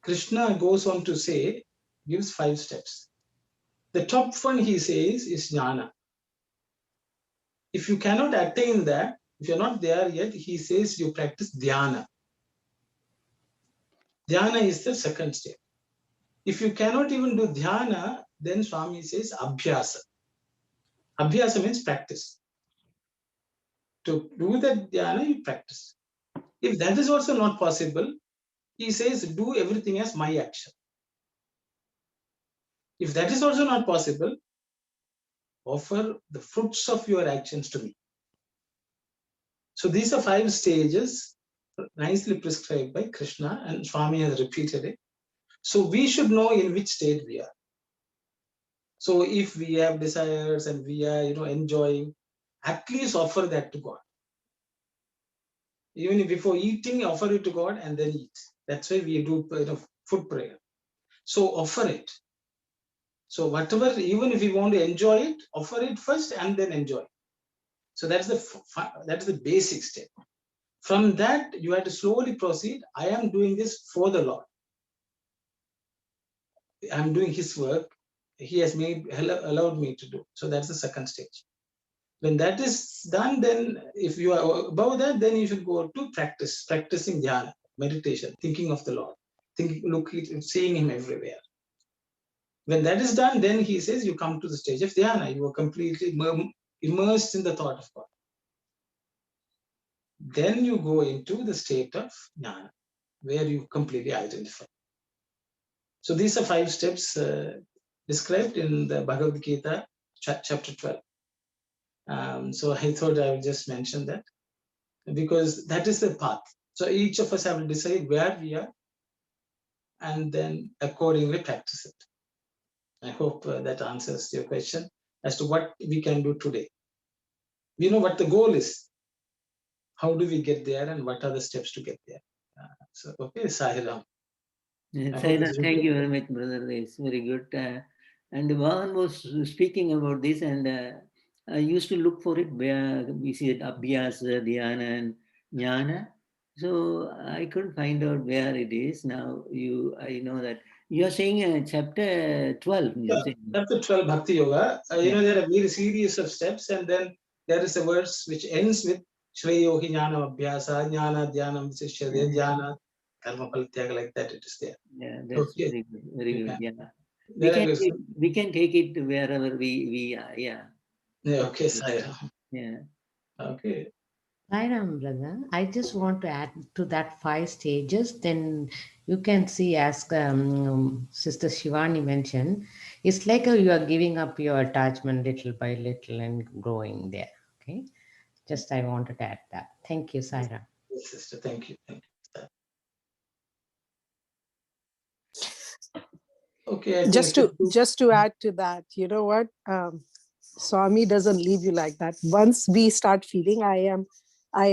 Krishna goes on to say, gives 5 steps. The top one he says is jnana. If you cannot attain that, if you're not there yet, he says you practice dhyana. Dhyana is the second step. If you cannot even do dhyana, then Swami says abhyasa. Abhyasa means practice. To do that dhyana, you practice. If that is also not possible, he says do everything as my action. If that is also not possible, offer the fruits of your actions to me. So these are 5 stages nicely prescribed by Krishna, and Swami has repeated it. So we should know in which state we are. So if we have desires and we are enjoying, at least offer that to God. Even before eating, offer it to God and then eat. That's why we do food prayer. So offer it. So whatever, even if you want to enjoy it, offer it first and then enjoy. So that's the basic step. From that, you have to slowly proceed. I am doing this for the Lord. I'm doing His work. He has allowed me to do. So that's the second stage. When that is done, then if you are above that, then you should go to practicing dhyana, meditation, thinking of the Lord, seeing Him everywhere. When that is done, then he says you come to the stage of dhyana. You are completely immersed in the thought of God. then you go into the state of jnana, where you completely identify. So these are 5 steps described in the Bhagavad Gita, chapter 12. So I thought I would just mention that, because that is the path. So each of us have to decide where we are and then accordingly practice it. I hope that answers your question as to what we can do today. We know what the goal is. How do we get there and what are the steps to get there? So, okay, Sahiram. Thank you very much, brother. It's very good. And Bhagawan was speaking about this, and I used to look for it where we see it Abhyasa, Dhyana, and Jnana. So I couldn't find out where it is. Now I know that you are saying chapter 12. Yeah, chapter 12, Bhakti Yoga. You know, there are very series of steps, and then there is a verse which ends with Shreyo hi jnana abhyasa, jnana dhyanam visishyade, jnana karma palityaga, like that it is there. Yeah, that's Okay. very good. Very good. Yeah. Then We can take it wherever we are. Yeah. Yeah, okay, Saira. Yeah. Okay. Sairam, brother, I just want to add to that 5 stages. Then you can see, as Sister Shivani mentioned, it's like you are giving up your attachment little by little and growing there. Okay. Just I wanted to add that. Thank you, Sairam. Yes, sister. Thank you. Thank you. Okay, I just to add to that, you know what? Swami doesn't leave you like that. Once we start feeling I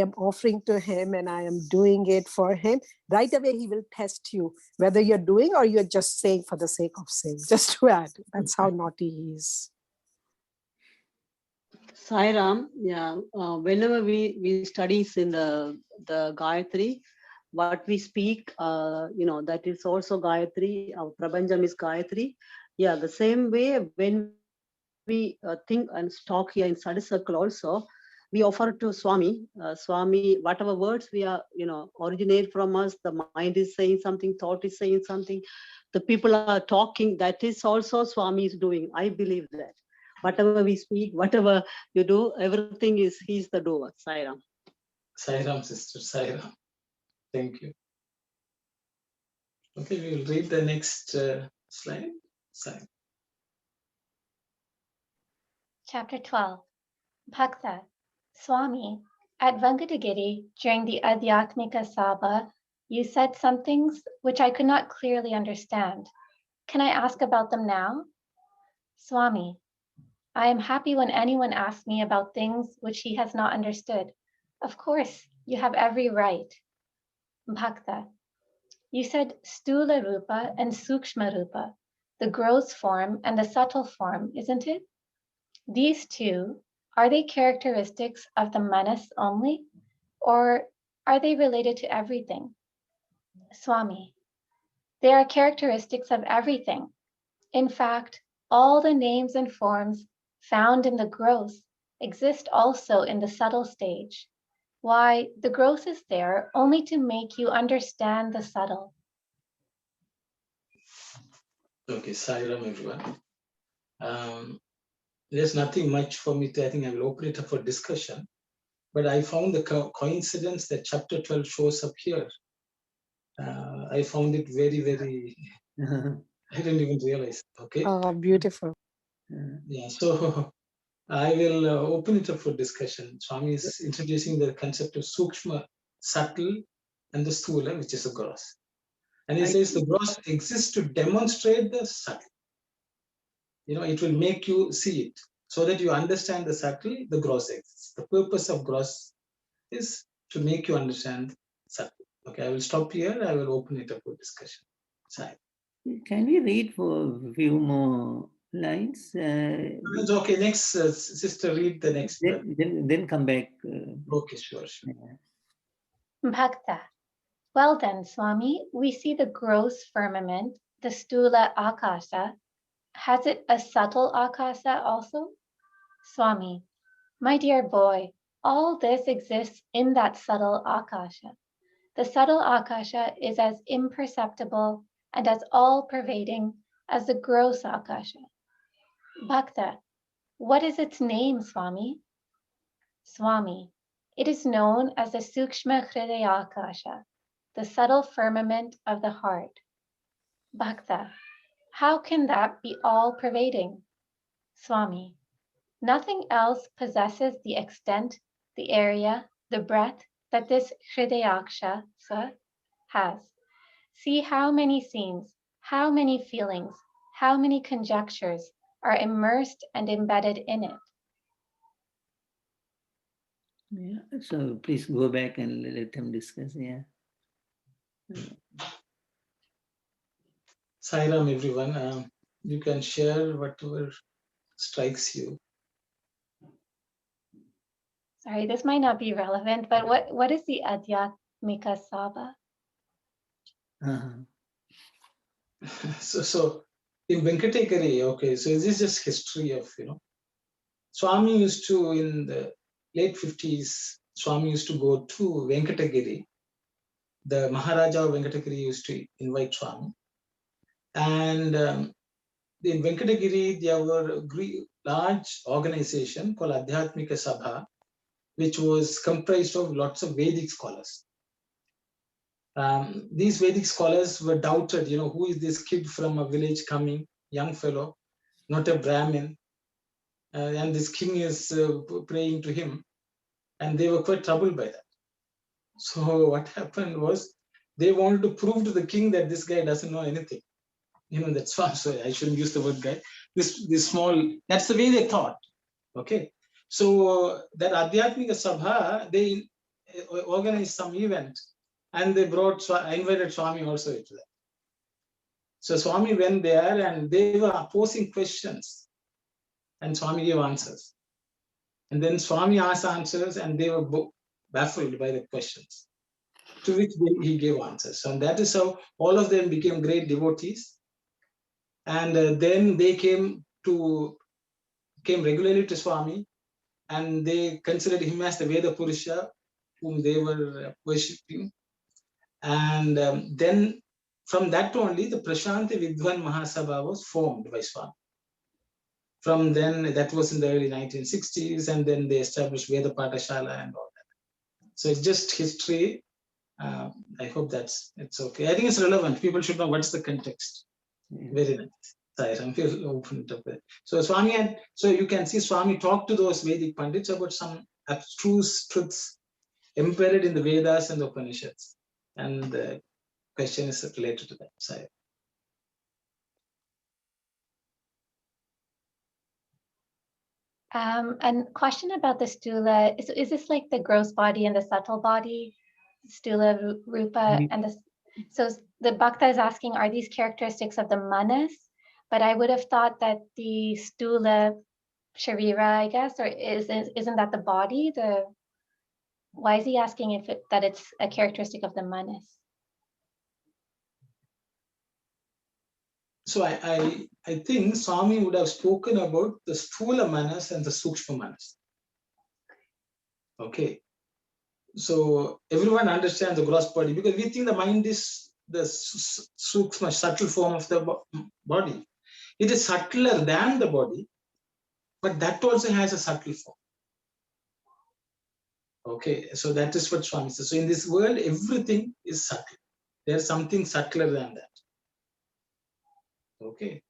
am offering to him and I am doing it for him, right away he will test you whether you're doing or you're just saying for the sake of saying. Just to add, that's how naughty he is. Sairam, yeah. Whenever we studies in the Gayatri, what we speak, that is also Gayatri. Our Prabhanjam is Gayatri. Yeah, the same way when we think and talk here in study circle also, we offer to Swami. Swami, whatever words we are, originate from us, the mind is saying something, thought is saying something, the people are talking, that is also Swami is doing. I believe that. Whatever we speak, whatever you do, everything is, he's the doer. Sairam. Sairam, sister. Sairam. Thank you. Okay, we will read the next slide. Sairam. Chapter 12. Bhakta. Swami, at Venkatagiri, during the Adhyatmika Sabha, you said some things which I could not clearly understand. Can I ask about them now? Swami, I am happy when anyone asks me about things which he has not understood. Of course, you have every right. Bhakta, you said Stula Rupa and Sukshma Rupa, the gross form and the subtle form, isn't it? These two, are they characteristics of the manas only, or are they related to everything? Swami, they are characteristics of everything. In fact, all the names and forms found in the gross exist also in the subtle stage. Why, the gross is there only to make you understand the subtle. Okay, Sairam, everyone. There's nothing much for me to, I think I will open it up for discussion. But I found the coincidence that chapter 12 shows up here. I found it very, very, I didn't even realize. Okay. Oh, beautiful. Yeah, so I will open it up for discussion. Swami is introducing the concept of Sukshma, subtle, and the Sthula, which is a gross. And he says the gross exists to demonstrate the subtle. It will make you see it so that you understand the subtle, the gross exists. The purpose of gross is to make you understand subtle. Okay, I will stop here. I will open it up for discussion. Sorry. Can we read for a few more lines? It's okay. Next, sister, read the next. Then come back. Okay, sure. Bhakta. Well then, Swami, we see the gross firmament, the Stula Akasa. Has it a subtle Akasa also? Swami, my dear boy, all this exists in that subtle Akasha. The subtle Akasha is as imperceptible and as all-pervading as the gross Akasha. Bhakta, what is its name, Swami? Swami, It is known as the Sukshma Hridayakasha, the subtle firmament of the heart. Bhakta, how can that be all-pervading? Swami, nothing else possesses the extent, the area, the breadth that this Hridayaksha has. See how many scenes, how many feelings, how many conjectures are immersed and embedded in it. Yeah. So please go back and let them discuss. Yeah. Sairam, everyone. You can share whatever strikes you. Sorry, this might not be relevant, but what is the Adhyatmika Sabha? So in Venkatekari, okay, so this is just history of, Swami used to, in the late 50s, Swami used to go to Venkatagiri. The Maharaja of Venkatagiri used to invite Swami. And in Venkatagiri, there were a large organization called Adhyatmika Sabha, which was comprised of lots of Vedic scholars. These Vedic scholars were doubted, who is this kid from a village coming, young fellow, not a Brahmin, and this king is praying to him, and they were quite troubled by that. So what happened was they wanted to prove to the king that this guy doesn't know anything. That's why, so I shouldn't use the word guy. This small, that's the way they thought. Okay. So that Adhyatmika Sabha, they organized some event and they invited Swami also into that. So Swami went there and they were posing questions and Swami gave answers. And then Swami asked answers and they were baffled by the questions, to which he gave answers. And that is how all of them became great devotees. And then they came regularly to Swami, and they considered him as the Veda Purusha, whom they were worshipping. And then from that only, the Prashanti Vidwan Mahasabha was formed by Swami. From then, that was in the early 1960s, and then they established Veda Patashala and all that. So it's just history. I hope it's okay. I think it's relevant. People should know what's the context. Very nice. I'm feeling open to it. So Swami so you can see Swami talk to those Vedic Pandits about some abstruse truths embedded in the Vedas and the Upanishads. And the question is related to that. Sorry. And question about the stula, is this like the gross body and the subtle body? Stula, Rupa, and the, so the Bhakta is asking, are these characteristics of the manas? But I would have thought that the stula sharira, I guess, or isn't that the body? Why is he asking that it's a characteristic of the manas? So I think Swami would have spoken about the Sthula Manas and the Sukshma Manas. Okay. So everyone understands the gross body because we think the mind is the Sukshma, subtle form of the body. It is subtler than the body, but that also has a subtle form. Okay, so that is what Swami says. So in this world, everything is subtle. There's something subtler than that. Okay.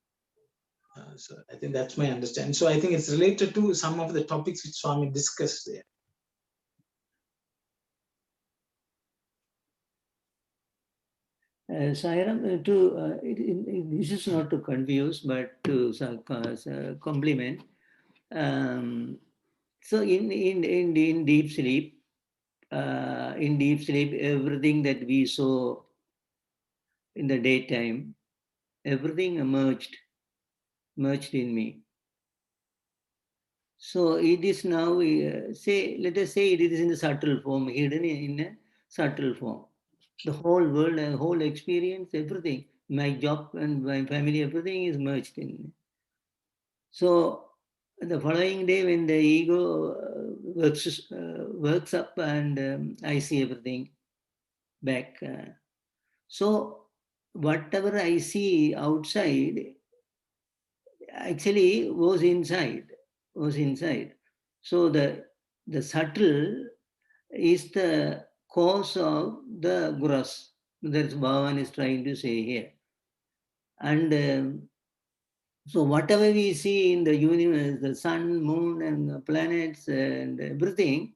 So I think that's my understanding. So I think it's related to some of the topics which Swami discussed there. Sairam, this is not to confuse, but to compliment. So in deep sleep, everything that we saw in the daytime, everything merged in me. So it is now, let us say it is in the subtle form, hidden in a subtle form. The whole world and whole experience, everything, my job and my family, everything is merged in. So the following day when the ego works up and I see everything back. So whatever I see outside actually was inside. So the subtle is the cause of the Guras. That's Bhagawan is trying to say here. And so whatever we see in the universe, the sun, moon, and the planets and everything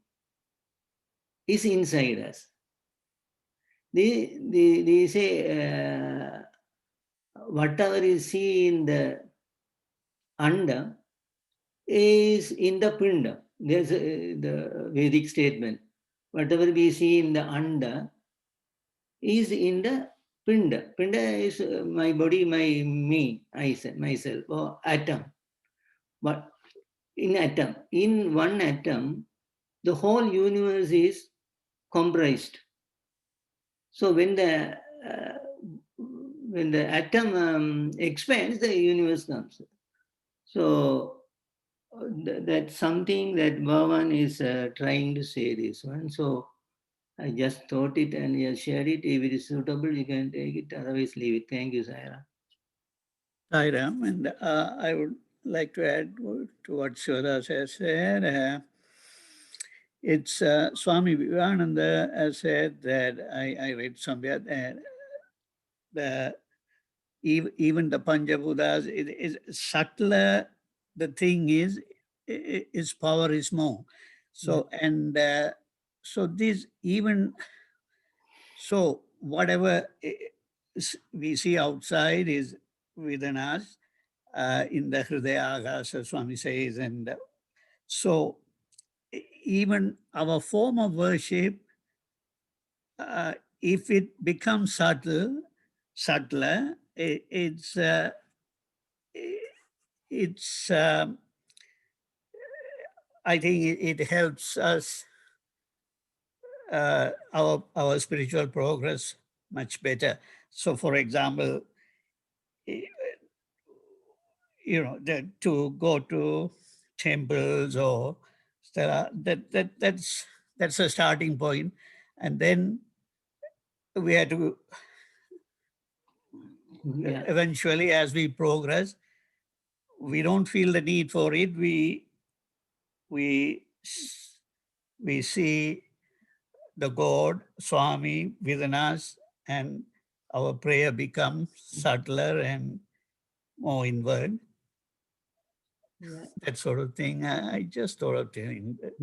is inside us. They say whatever is seen in the Anda is in the Pinda. There's the Vedic statement. Whatever we see in the Anda is in the Pinda. Pinda is my body, me, I said, myself, or atom. But in one atom, the whole universe is comprised. So when the atom expands, the universe comes. So that's something that Bhagavan is trying to say this one. So I just thought it and just shared it. If it is suitable, you can take it. Otherwise, leave it. Thank you, Saira. Sairam, and I would like to add to what Shivadas has said. It's Swami Vivekananda has said that I read somewhere that even the Panchabuddhas, it is subtler. The thing is, its power is more. So so this even so whatever we see outside is within us. In the Hridaya Agasa, Swami says, and so even our form of worship, if it becomes subtler, it's I think it helps us our spiritual progress much better. So, for example, to go to temples or that's a starting point, and then we have to eventually, as we progress, we don't feel the need for it. We see the God, Swami, within us, and our prayer becomes subtler and more inward. That sort of thing. I just thought of telling that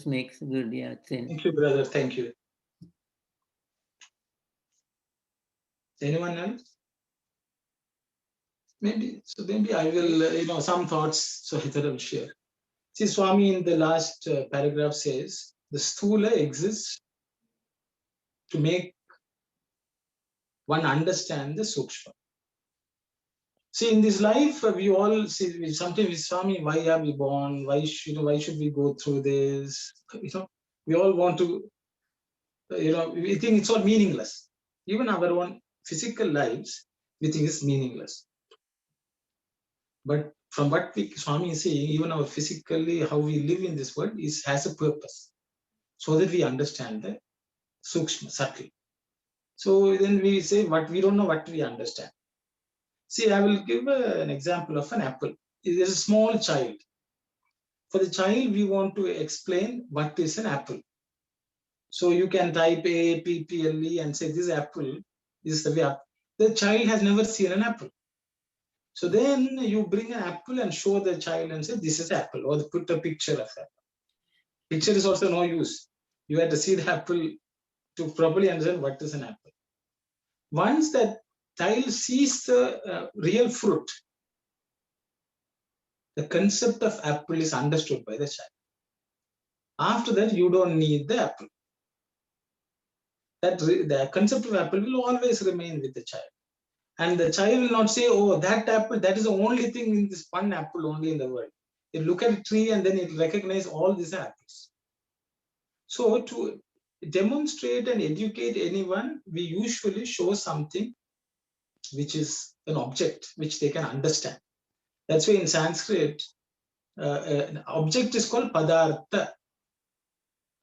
makes good. Yeah, thank you, brother. Thank you. Anyone else? Maybe I will, some thoughts, so I will share. See, Swami in the last paragraph says, the sthula exists to make one understand the sukshma. See, in this life, we all see, sometimes, Swami, why are we born? Why should we go through this? We all want to, we think it's all meaningless. Even our own physical lives, we think it's meaningless. But from what Swami is saying, even our physically, how we live in this world has a purpose, so that we understand the sukshma, subtle. So then we say, we don't know what we understand. See, I will give an example of an apple. There's a small child. For the child, we want to explain what is an apple. So you can type A-P-P-L-E and say, this apple is the way up. The child has never seen an apple. So then you bring an apple and show the child and say, this is apple, or put a picture of that. Picture is also no use. You have to see the apple to properly understand what is an apple. Once that child sees the real fruit, the concept of apple is understood by the child. After that, you don't need the apple. The concept of apple will always remain with the child. And the child will not say, oh, that apple, that is the only thing in this one apple only in the world. It look at a tree and then it recognize all these apples. So to demonstrate and educate anyone, we usually show something which is an object which they can understand. That's why in Sanskrit, an object is called padartha.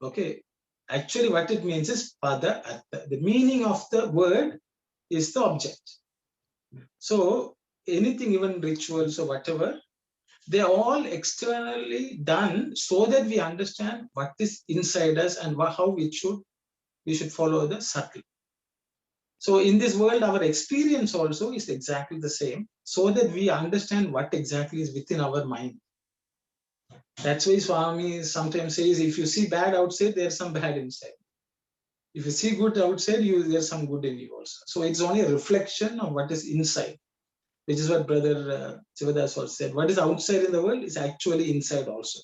Okay. Actually, what it means is pada artha. The meaning of the word is the object. So anything, even rituals or whatever, they're all externally done so that we understand what is inside us and how we should follow the subtle. So in this world, our experience also is exactly the same, so that we understand what exactly is within our mind. That's why Swami sometimes says, if you see bad outside, there's some bad inside. If you see good outside, there's some good in you also. So it's only a reflection of what is inside, which is what Brother Sivadas also said. What is outside in the world is actually inside also.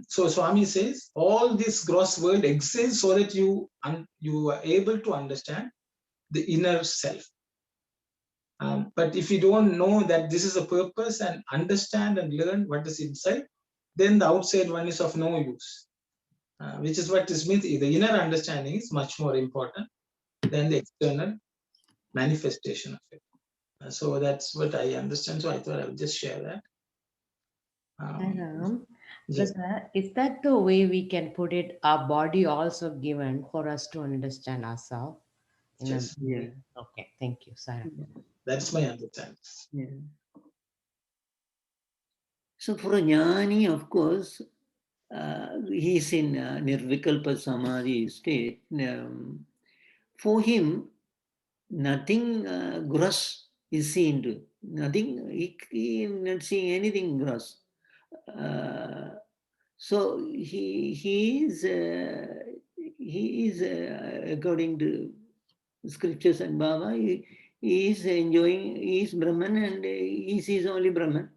So Swami says, all this gross world exists so that you are able to understand the inner self. But if you don't know that this is a purpose and understand and learn what is inside, then the outside one is of no use. Which is what is meant. The inner understanding is much more important than the external manifestation of it. So that's what I understand. So I thought I would just share that. Yes. Brother, is that the way we can put it? Our body also given for us to understand ourselves? Yes. Yeah. Okay, thank you, Sarah. That's my understanding. Yeah. So for a jnani, of course, he's in nirvikalpa samadhi state. For him, nothing gross is seen to. Nothing, he not seeing anything gross. So he is according to scriptures and Baba, he is enjoying, he is Brahman and he sees only Brahman.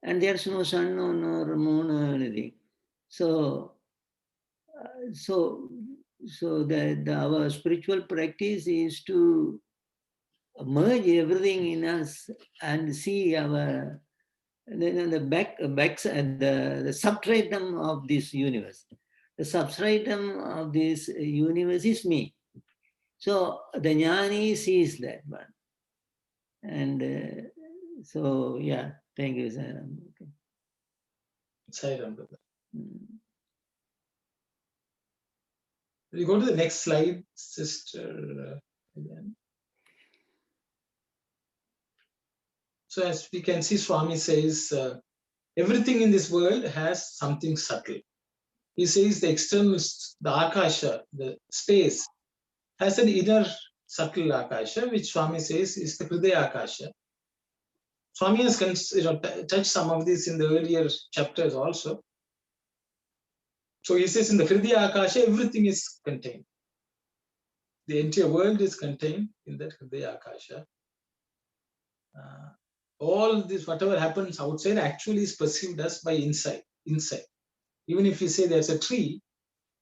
And there's no sun or moon or anything. So our spiritual practice is to merge everything in us and see our the substratum of this universe. The substratum of this universe is me. So the jnani sees that one. And so, yeah, thank you, Sairam. Okay. Sairam, brother. We go to the next slide, sister. Again. So as we can see, Swami says, everything in this world has something subtle. He says the external, the akasha, the space, has an inner subtle akasha, which Swami says is the hridaya akasha. Swami has touched some of this in the earlier chapters also. So he says in the hridaya akasha, everything is contained. The entire world is contained in that hridaya akasha. All this, whatever happens outside, actually is perceived as by inside. Even if we say there's a tree,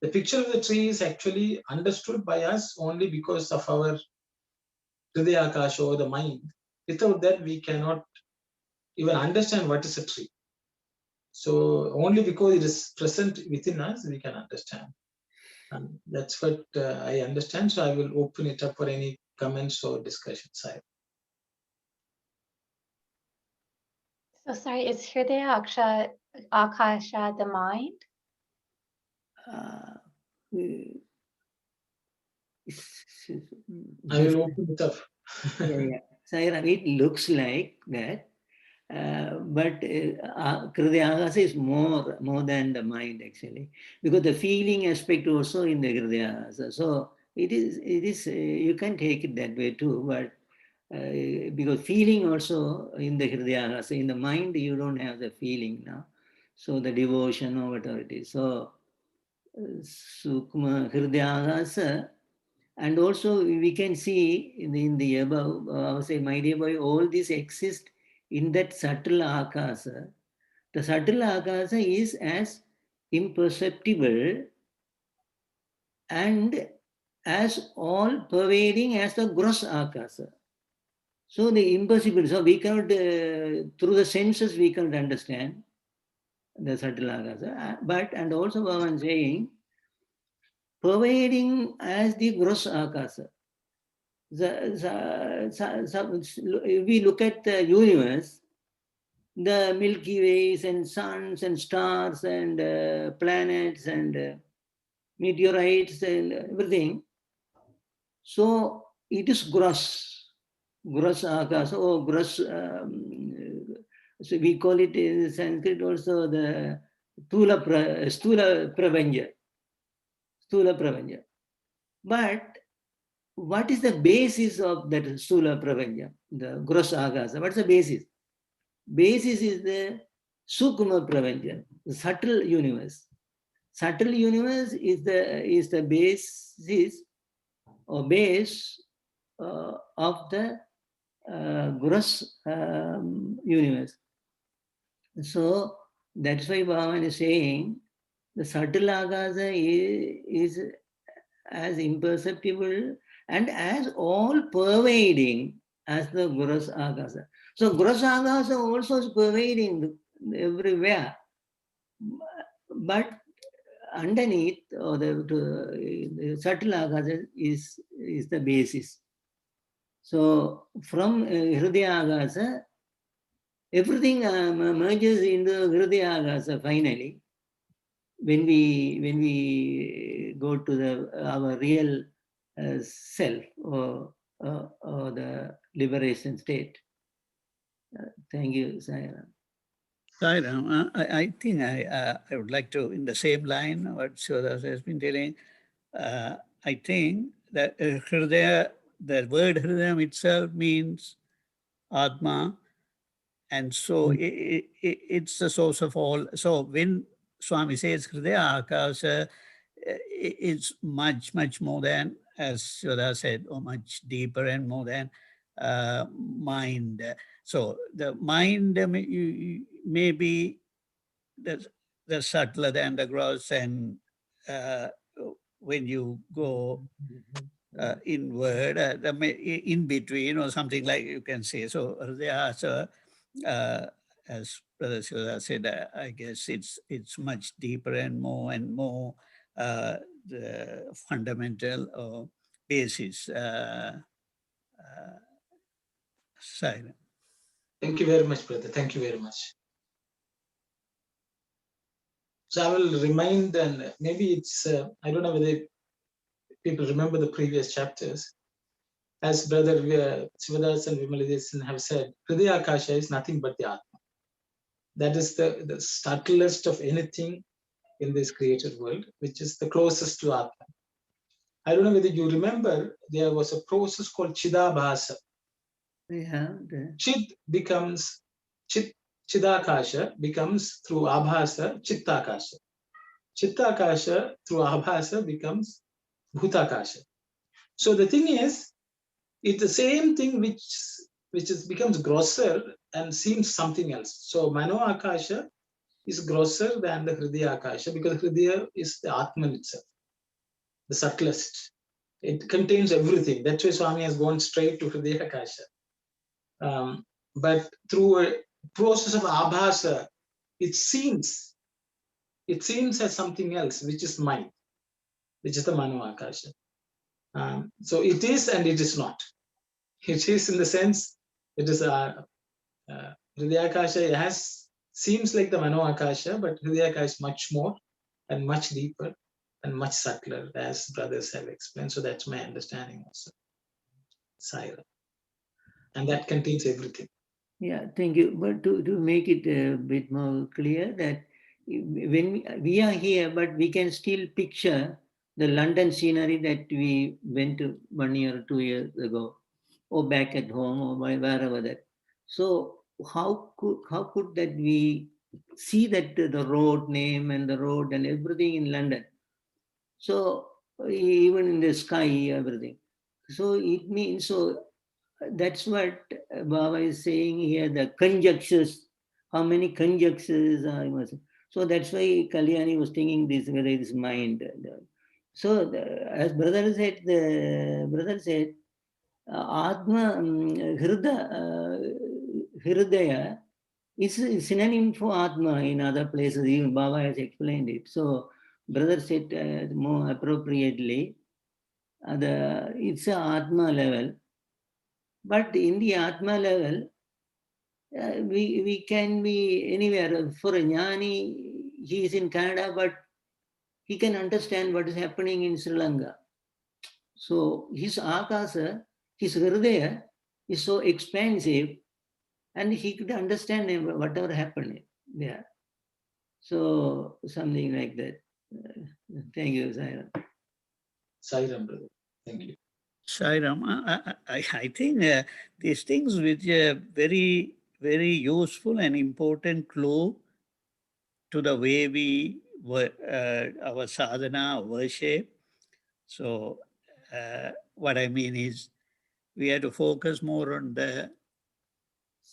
the picture of the tree is actually understood by us only because of our hridaya akasha or the mind. Without that, we cannot even understand what is a tree. So only because it is present within us, we can understand. And that's what I understand. So I will open it up for any comments or discussions. So sorry, is Hridaya Akasha the mind? I will open it up. Yeah. Sairam, it looks like that. But Hridaya Akasha is more than the mind actually, because the feeling aspect also in the Hridaya Akasha. So it is you can take it that way too, but because feeling also in the Hridaya Akasha, in the mind you don't have the feeling now. So the devotion or whatever it is. So Sukma Hridaya Akasha. And also we can see in the above, I say, my dear boy, all this exists in that subtle akasa. The subtle akasa is as imperceptible and as all pervading as the gross akasa. So the impossible, so we cannot, through the senses we cannot understand the subtle akasa. But, and also Bhagawan saying, pervading as the gross akasa. We look at the universe, the Milky Ways and suns and stars and planets and meteorites and everything. So it is gross akasa or gross So we call it in Sanskrit also the Stula Pravanja. Stula Pravanja. But what is the basis of that Stula Pravanja, the gross agasa? What's the basis? Basis is the Sukma Pravanja, the subtle universe. Subtle universe is the basis or base of the gross universe. So that's why Bhagavan is saying the subtle agasa is as imperceptible and as all pervading as the gross agasa. So gross agasa also is pervading everywhere, but underneath or the subtle agasa is the basis. So from Hridaya agasa, everything merges in the Hridaya agasa finally. When we go to our real self or the liberation state. Thank you, Sayana. Sayana, I think I would like to, in the same line, what Shivadas has been telling, I think that Hridaya, the word Hridayam itself means Atma, and so it's the source of all. So when Swami says Hridaya Akasha, it's much, much more than, as Shivadas said, or much deeper and more than mind. So the mind may be the subtler than the gross, and when you go inward, in between or something like you can say. So there are, as Brother Shiva said, I guess it's much deeper and more the fundamental basis. Side. Thank you very much, brother. Thank you very much. So I will remind, and maybe it's, I don't know whether people remember the previous chapters. As Brother Sivadas and Vimaladesan have said, Hridaya Akasha is nothing but the Atma. That is the subtlest of anything in this created world, which is the closest to Atma. I don't know whether you remember, there was a process called Chidabhasa. Yeah. Chid becomes, Chidakasha becomes through Abhasa, Chittakasha. Chittakasha through Abhasa becomes Bhutakasha. So the thing is, it's the same thing which becomes grosser and seems something else. So Mano Akasha is grosser than the Hridaya Akasha because Hridaya is the Atman itself, the subtlest. It contains everything. That's why Swami has gone straight to Hridaya Akasha. But through a process of Abhasa, it seems as something else, which is mind, which is the Mano Akasha. So it is and it is not. It is in the sense, it is Hridaya Akasha seems like the Mano Akasha, but Hridaya Akasha is much more and much deeper and much subtler, as brothers have explained. So that's my understanding also. Saira. And that contains everything. Yeah, thank you. But to make it a bit more clear that when we are here, but we can still picture the London scenery that we went to 1 year or 2 years ago, or back at home or wherever that. So how could that we see that the road name and the road and everything in London? So even in the sky, everything. So it means, so that's what Baba is saying here, the conjectures, how many conjectures I must. So that's why Kalyani was thinking this, whether it is mind. So as brother said, Atma, Hridaya is a synonym for Atma in other places. Even Baba has explained it. So brother said more appropriately, it's a Atma level. But in the Atma level, we can be anywhere. For a Jnani, he is in Canada, but he can understand what is happening in Sri Lanka. So his Akasa, his Hridaya is so expansive and he could understand whatever happened there. So something like that. Thank you, Sairam. Sairam, brother. Thank you. Sairam, I think these things which are very, very useful and important clue to the way we our sadhana, worship. So what I mean is we have to focus more on the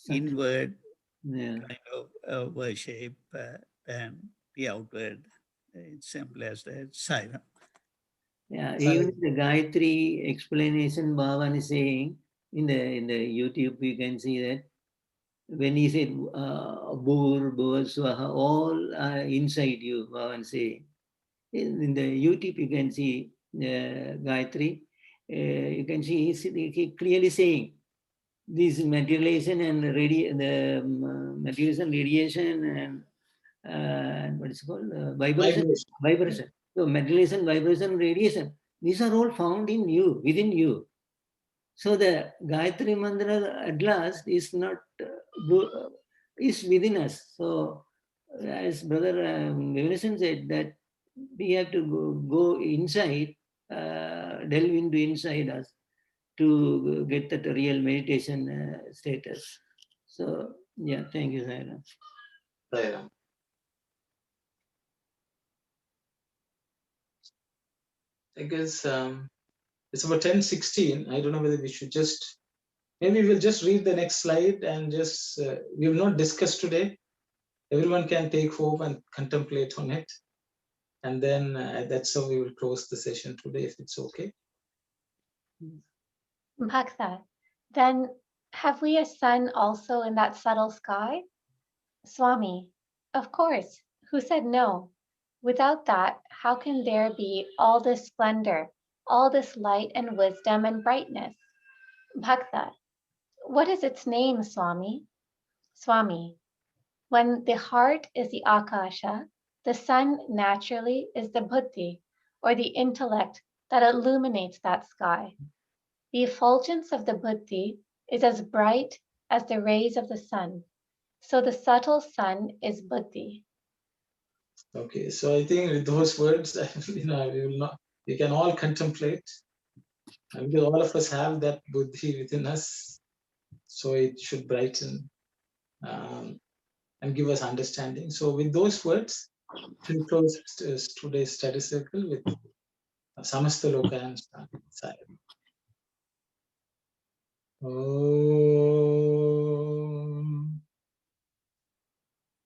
inward kind of worship than the outward. It's simple as that. Sairam. Yeah, even the Gayatri explanation Bhavan is saying in the YouTube, you can see that when he said Bhur, Bhuva, Swaha, all are inside you, Bhavan say. In the YouTube, you can see Gayatri. You can see he clearly saying this materialization and materialization, radiation, and what is it called? Vibration. So materialization, vibration, radiation, these are all found in you, within you. So the Gayatri Mantra at last is not, is within us. So as Brother Vivekan said, that we have to go inside, delve into inside us to get that real meditation status. So yeah, thank you, Sairam. Sairam. I guess it's about 10:16. I don't know whether we should just, maybe we'll just read the next slide and just, we have not discussed today. Everyone can take home and contemplate on it. And then that's how we will close the session today, if it's okay. Bhakta, then have we a sun also in that subtle sky? Swami, of course. Who said no? Without that, how can there be all this splendor, all this light and wisdom and brightness? Bhakta, what is its name, Swami? Swami, when the heart is the Akasha, the sun naturally is the Buddhi, or the intellect that illuminates that sky. The effulgence of the Buddhi is as bright as the rays of the sun. So the subtle sun is Buddhi. Okay, so I think with those words, we can all contemplate. Because all of us have that Buddhi within us, so it should brighten and give us understanding. So with those words, we close today's study circle with Samasta Lokayam Sairam. Om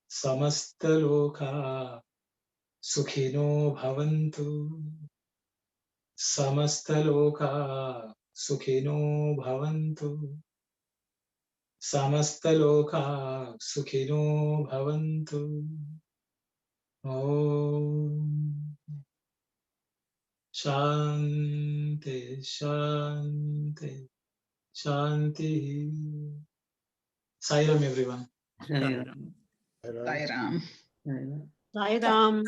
Samasta Loka Sukhino Bhavantu. Samasta Loka Sukhino Bhavantu. Samasta Loka Sukhino Bhavantu. Om Shanti Shanti Shanti. Sairam, everyone. Sairam. Sairam. Sairam. Sai Ram.